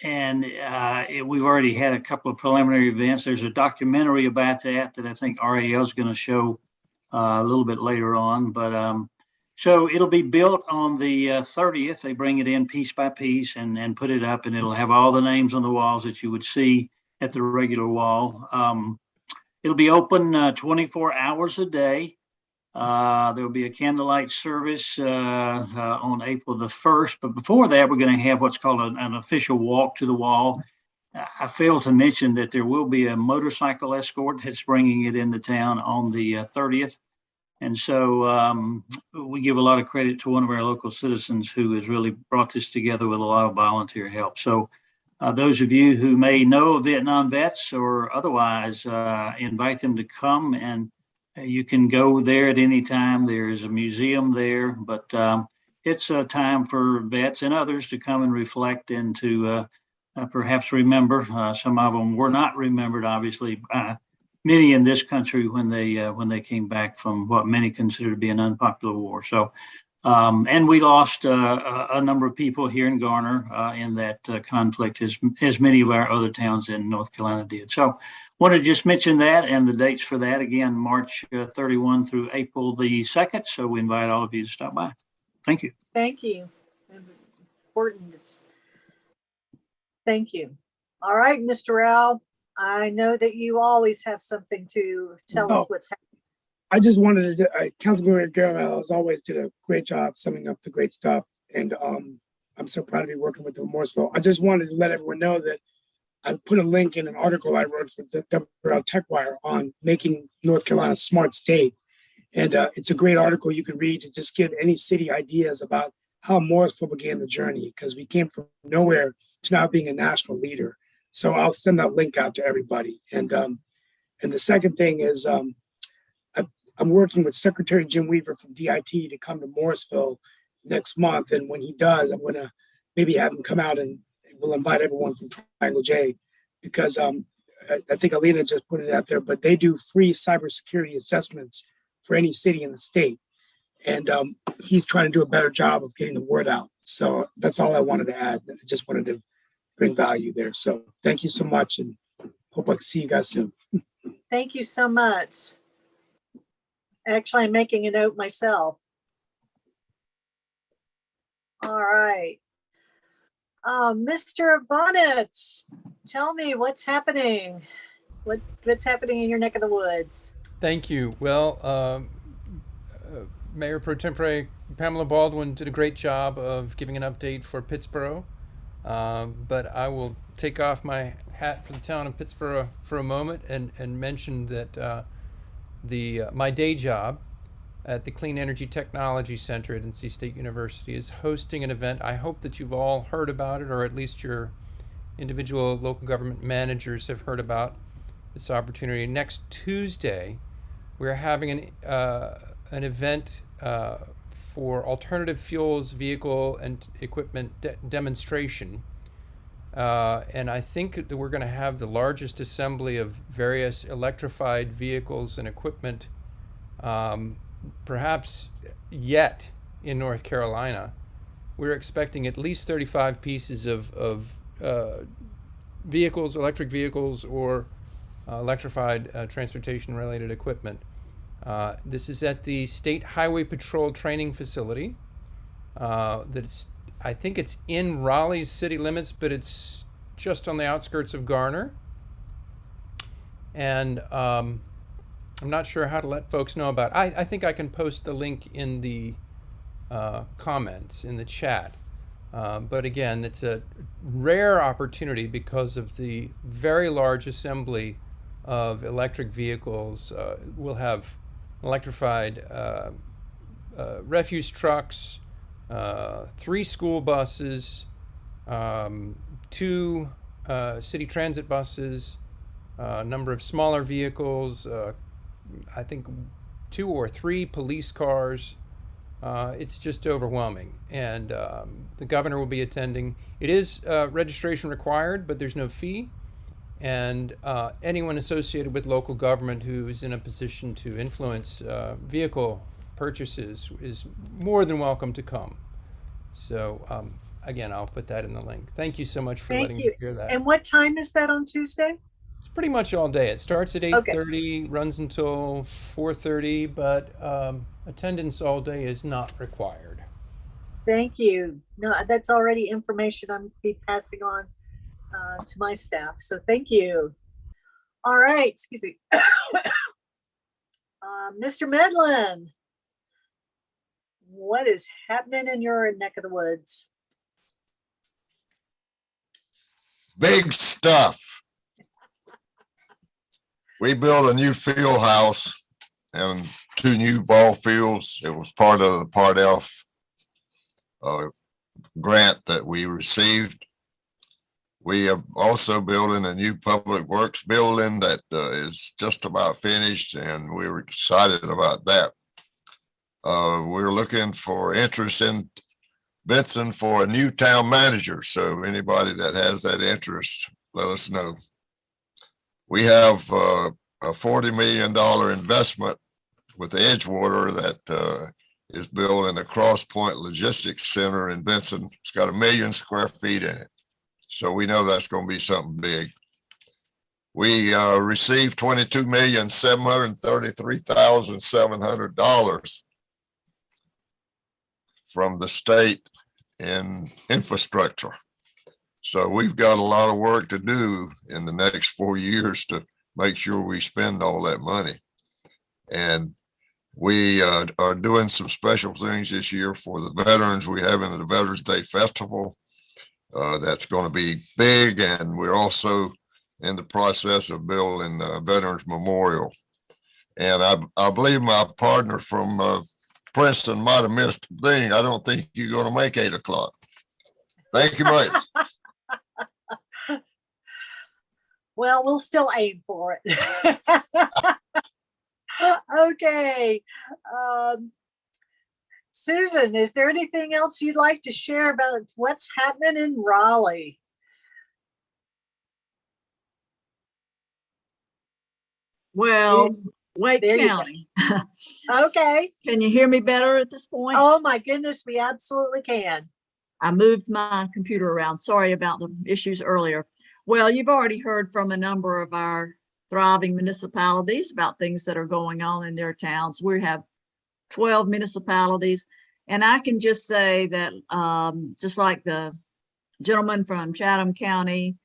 We've already had a couple of preliminary events. There's a documentary about that I think RAL is going to show a little bit later on. But so it'll be built on the 30th. They bring it in piece by piece and put it up, and it'll have all the names on the walls that you would see at the regular wall. It'll be open 24 hours a day. There'll be a candlelight service on April the 1st. But before that, we're going to have what's called an official walk to the wall. I failed to mention that there will be a motorcycle escort that's bringing it into town on the 30th. And so we give a lot of credit to one of our local citizens who has really brought this together with a lot of volunteer help. So those of you who may know of Vietnam vets or otherwise, invite them to come, and you can go there at any time. There's a museum there, but it's a time for vets and others to come and reflect and to perhaps remember. Some of them were not remembered, obviously, many in this country when they came back from what many consider to be an unpopular war. So, and we lost a number of people here in Garner in that conflict, as many of our other towns in North Carolina did. So, want to just mention that and the dates for that again, March 31 through April the 2nd. So we invite all of you to stop by. Thank you. Thank you. Important. Thank you. All right, Mr. Rao. I know that you always have something to tell us what's happening. I just wanted to, Councilmember Guerrero, as always, did a great job summing up the great stuff. And I'm so proud to be working with the Remorseful. I just wanted to let everyone know that I put a link in an article I wrote for the WL TechWire on making North Carolina a smart state. And it's a great article you can read to just give any city ideas about how Morrisville began the journey, because we came from nowhere to now being a national leader. So I'll send that link out to everybody. And the second thing is I'm working with Secretary Jim Weaver from DIT to come to Morrisville next month. And when he does, I'm going to maybe have him come out, and we'll invite everyone from Triangle J, because I think Alina just put it out there, but they do free cybersecurity assessments for any city in the state. And he's trying to do a better job of getting the word out. So that's all I wanted to add. I just wanted to bring value there. So thank you so much, and hope I can see you guys soon. Thank you so much. Actually, I'm making a note myself. All right. Mr. Bonnets, tell me what's happening. What's happening in your neck of the woods? Thank you. Well, Mayor Pro Tempore Pamela Baldwin did a great job of giving an update for Pittsboro, but I will take off my hat for the town of Pittsboro for a moment and mention that my day job at the Clean Energy Technology Center at NC State University is hosting an event. I hope that you've all heard about it, or at least your individual local government managers have heard about this opportunity. Next Tuesday, we're having an event for alternative fuels vehicle and equipment demonstration. And I think that we're going to have the largest assembly of various electrified vehicles and equipment perhaps yet in North Carolina. We're expecting at least 35 pieces of vehicles, electric vehicles, or electrified transportation related equipment. This is at the State Highway Patrol Training Facility. I think it's in Raleigh's city limits, but it's just on the outskirts of Garner. And I'm not sure how to let folks know about it. I think I can post the link in the comments in the chat. But again, it's a rare opportunity because of the very large assembly of electric vehicles. We'll have electrified refuse trucks, 3 school buses, 2 city transit buses, a number of smaller vehicles, I think 2 or 3 police cars. It's just overwhelming. And the governor will be attending. It is registration required, but there's no fee. And anyone associated with local government who is in a position to influence vehicle purchases is more than welcome to come. So again, I'll put that in the link. Thank you so much for letting me hear that. And what time is that on Tuesday? It's pretty much all day. It starts at 8:30, runs until 4:30, but attendance all day is not required. Thank you. No, that's already information I'm be passing on to my staff. So thank you. All right, excuse me. Mr. Medlin, what is happening in your neck of the woods? Big stuff. We built a new field house and 2 new ball fields. It was part of the Part F grant that we received. We are also building a new public works building that is just about finished, and we're excited about that. We're looking for interest in Benson for a new town manager. So anybody that has that interest, let us know. We have a $40 million investment with Edgewater that is building a Cross Point Logistics Center in Benson. It's got 1 million square feet in it. So we know that's going to be something big. We received $22,733,700 from the state in infrastructure. So we've got a lot of work to do in the next 4 years to make sure we spend all that money. And we are doing some special things this year for the veterans. We have in the Veterans Day Festival. That's going to be big. And we're also in the process of building a Veterans Memorial. And I believe my partner from Princeton might have missed a thing. I don't think you're going to make 8 o'clock. Thank you much. Well, we'll still aim for it. Okay. Susan, is there anything else you'd like to share about what's happening in Raleigh? Well, Wake There you go. County. Okay. Can you hear me better at this point? Oh my goodness, we absolutely can. I moved my computer around. Sorry about the issues earlier. Well, you've already heard from a number of our thriving municipalities about things that are going on in their towns. We have 12 municipalities, and I can just say that just like the gentleman from Chatham County,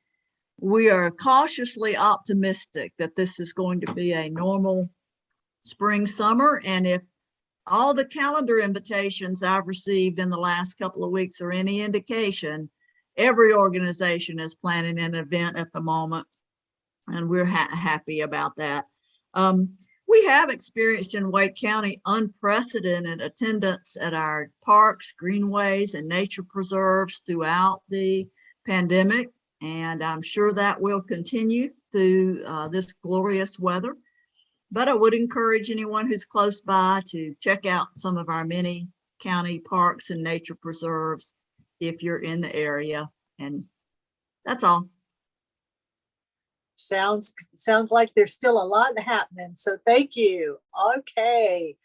we are cautiously optimistic that this is going to be a normal spring, summer. And if all the calendar invitations I've received in the last couple of weeks are any indication, every organization is planning an event at the moment, and we're happy about that. We have experienced in Wake County unprecedented attendance at our parks, greenways, and nature preserves throughout the pandemic, and I'm sure that will continue through this glorious weather. But I would encourage anyone who's close by to check out some of our many county parks and nature preserves if you're in the area. And that's all. Sounds like there's still a lot happening. So thank you. Okay.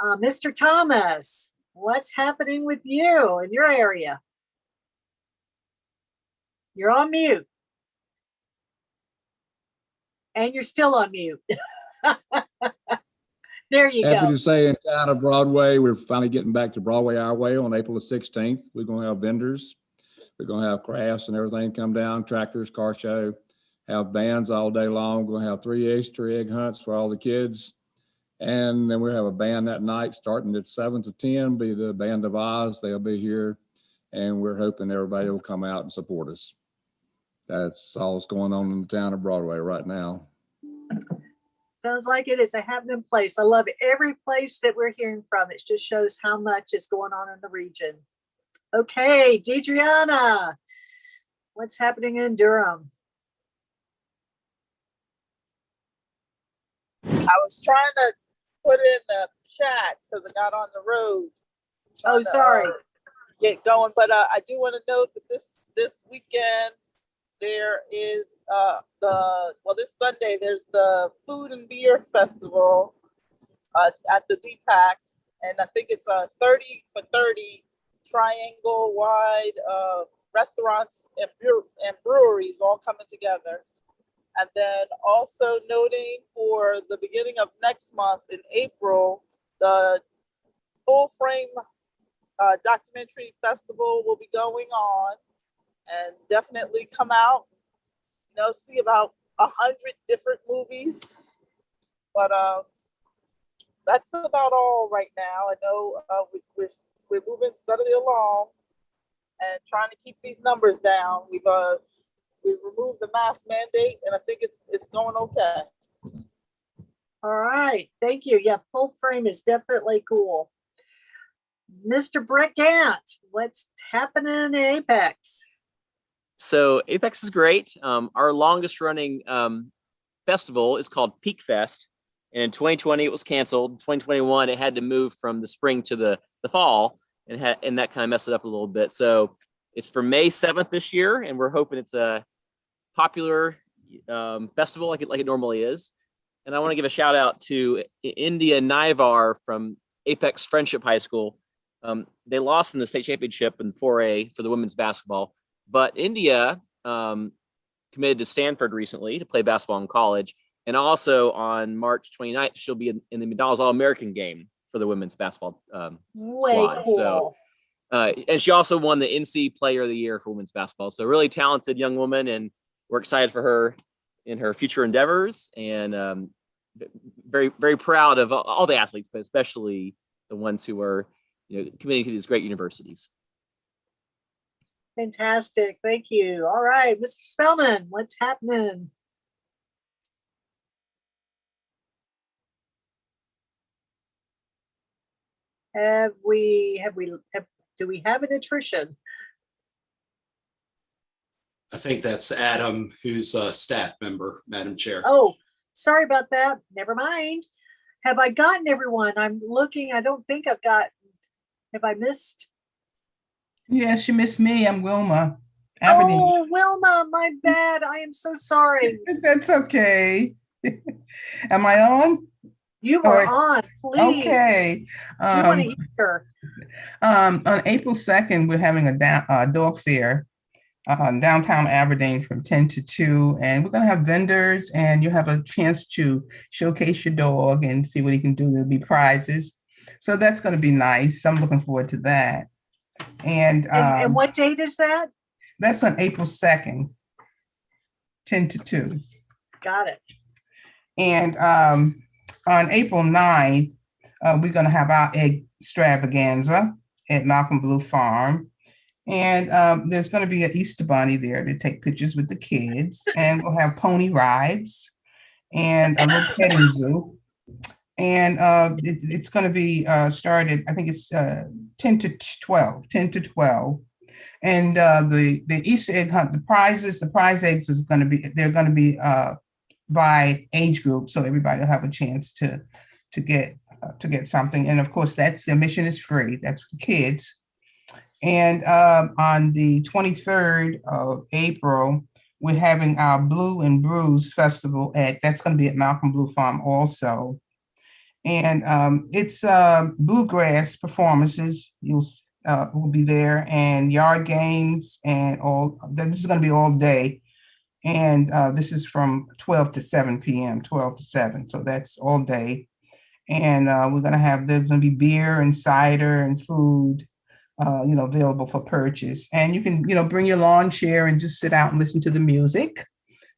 Mr. Thomas, what's happening with you in your area? You're on mute. And you're still on mute. There you go. Happy to say in town of Broadway, we're finally getting back to Broadway our way on April the 16th. We're going to have vendors. We're going to have crafts and everything come down, tractors, car show, have bands all day long. We're going to have 3 Easter egg hunts for all the kids. And then we'll have a band that night starting at 7 to 10, be the Band of Oz. They'll be here. And we're hoping everybody will come out and support us. That's all that's going on in the town of Broadway right now. Sounds like it is a happening place. I love every place that we're hearing from. It just shows how much is going on in the region. Okay, Deidreana, what's happening in Durham? was trying to put in the chat because I got on the road. Oh, sorry. Get going, but I do want to note that this weekend there is this Sunday there's the Food and Beer Festival at the DPACT, and I think it's a 30 for 30 triangle wide restaurants and breweries all coming together. And then also noting for the beginning of next month in April, the Full Frame Documentary Festival will be going on, and definitely come out, see about 100 different movies. But that's about all right now. I know we're moving steadily along and trying to keep these numbers down. We've removed the mask mandate, and I think it's going okay. All right, thank you. Yeah, Full Frame is definitely cool. Mr. Brett Gant, what's happening in Apex? So Apex is great. Our longest running festival is called Peak Fest. And in 2020, it was canceled. In 2021, it had to move from the spring to the fall, and that kind of messed it up a little bit. So it's for May 7th this year, and we're hoping it's a popular festival like it normally is. And I want to give a shout out to India Naivar from Apex Friendship High School. They lost in the state championship in 4A for the women's basketball, but India committed to Stanford recently to play basketball in college. And also on March 29th, she'll be in the McDonald's All-American game for the women's basketball squad. Cool. So, and she also won the NC Player of the Year for women's basketball. So really talented young woman, and we're excited for her in her future endeavors, and very, very proud of all the athletes, but especially the ones who are committing to these great universities. Fantastic. Thank you. All right, Mr. Spellman, what's happening? Do we have an attrition? I think that's Adam, who's a staff member, Madam Chair. Oh, sorry about that. Never mind. Have I gotten everyone? I'm looking. I don't think I've got. Have I missed? Yes, you missed me. I'm Wilma. Oh, Wilma, my bad. I am so sorry. That's okay. Am I on? You are on, please. Okay. We want to hear. On April 2nd, we're having a dog fair downtown Aberdeen from 10 to 2. And we're going to have vendors, and you have a chance to showcase your dog and see what he can do. There'll be prizes. So that's going to be nice. I'm looking forward to that. And what date is that? That's on April 2nd, 10 to 2. Got it. And on April 9th, we're going to have our egg extravaganza at Malcolm Blue Farm. And there's going to be an Easter bunny there to take pictures with the kids. And we'll have pony rides and a little petting zoo. And it's going to be started, I think it's 10 to 12. And the Easter egg hunt, the prize eggs is going to be, they're going to be by age group, so everybody will have a chance to get something. And of course, the admission is free. That's for kids. And on the 23rd of April, we're having our Blue and Bruised festival that's going to be at Malcolm Blue Farm also. And it's bluegrass performances. Will be there, and yard games, and all. This is going to be all day. And this is from 12 to 7 p.m., 12 to 7. So that's all day. And there's going to be beer and cider and food, available for purchase. And you can, bring your lawn chair and just sit out and listen to the music.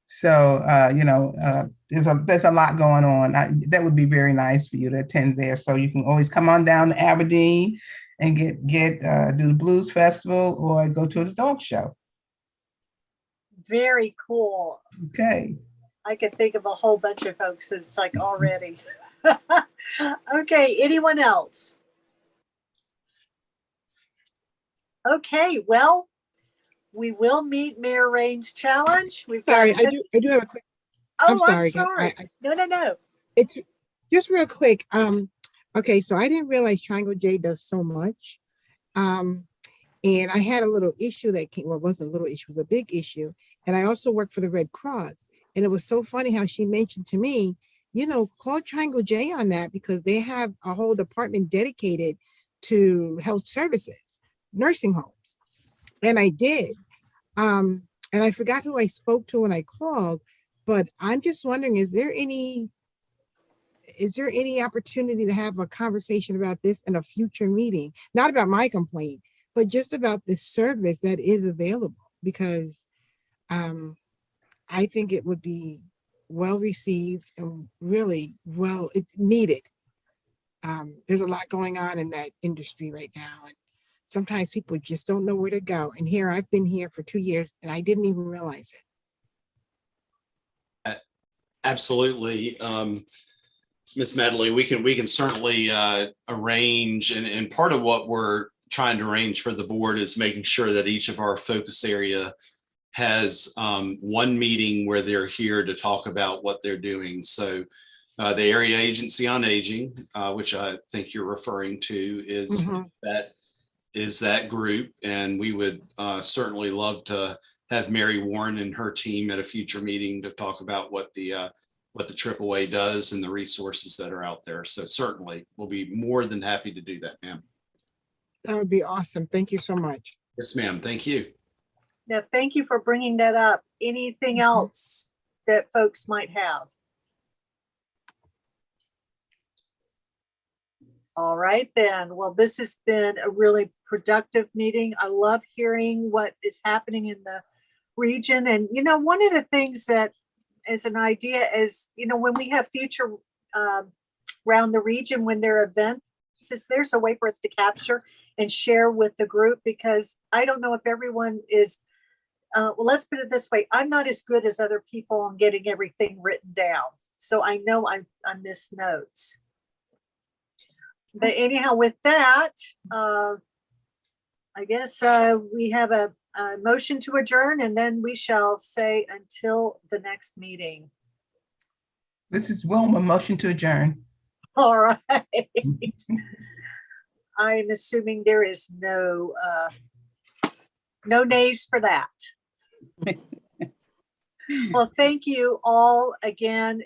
So, there's a lot going on. That would be very nice for you to attend there. So you can always come on down to Aberdeen and do the Blues Festival or go to the dog show. Very cool. Okay. I can think of a whole bunch of folks that it's like already. Okay, anyone else? Okay, well, we will meet Mayor Rain's challenge. Sorry, I do have a quick. Oh, I'm sorry. No. It's just real quick. Okay, so I didn't realize Triangle J does so much. And I had a little issue that came, well, it wasn't a little issue, it was a big issue. And I also work for the Red Cross. And it was so funny how she mentioned to me, you know, call Triangle J on that because they have a whole department dedicated to health services, nursing homes. And I did. And I forgot who I spoke to when I called, but I'm just wondering, is there any opportunity to have a conversation about this in a future meeting? Not about my complaint, but just about the service that is available, because I think it would be well received and really well needed. There's a lot going on in that industry right now, and sometimes people just don't know where to go. And here I've been here for 2 years and I didn't even realize it. Absolutely. Ms. Medley, we can certainly arrange, and part of what we're trying to arrange for the board is making sure that each of our focus area has one meeting where they're here to talk about what they're doing. So the Area Agency on Aging, which I think you're referring to, is that group, and we would certainly love to have Mary Warren and her team at a future meeting to talk about what the AAA does and the resources that are out there. So certainly we'll be more than happy to do that, ma'am. That would be awesome. Thank you so much. Yes, ma'am. Thank you. Yeah, thank you for bringing that up. Anything else that folks might have? All right, then. Well, this has been a really productive meeting. I love hearing what is happening in the region. And, you know, one of the things that as an idea is, you know, when we have future around the region, when there are events, is there's a way for us to capture and share with the group, because I don't know if everyone is, well, let's put it this way. I'm not as good as other people on getting everything written down. So I know I miss notes. But anyhow, with that, I guess we have a motion to adjourn, and then we shall say until the next meeting. This is Wilma, motion to adjourn. All right. I'm assuming there is no nays for that. Well, thank you all again.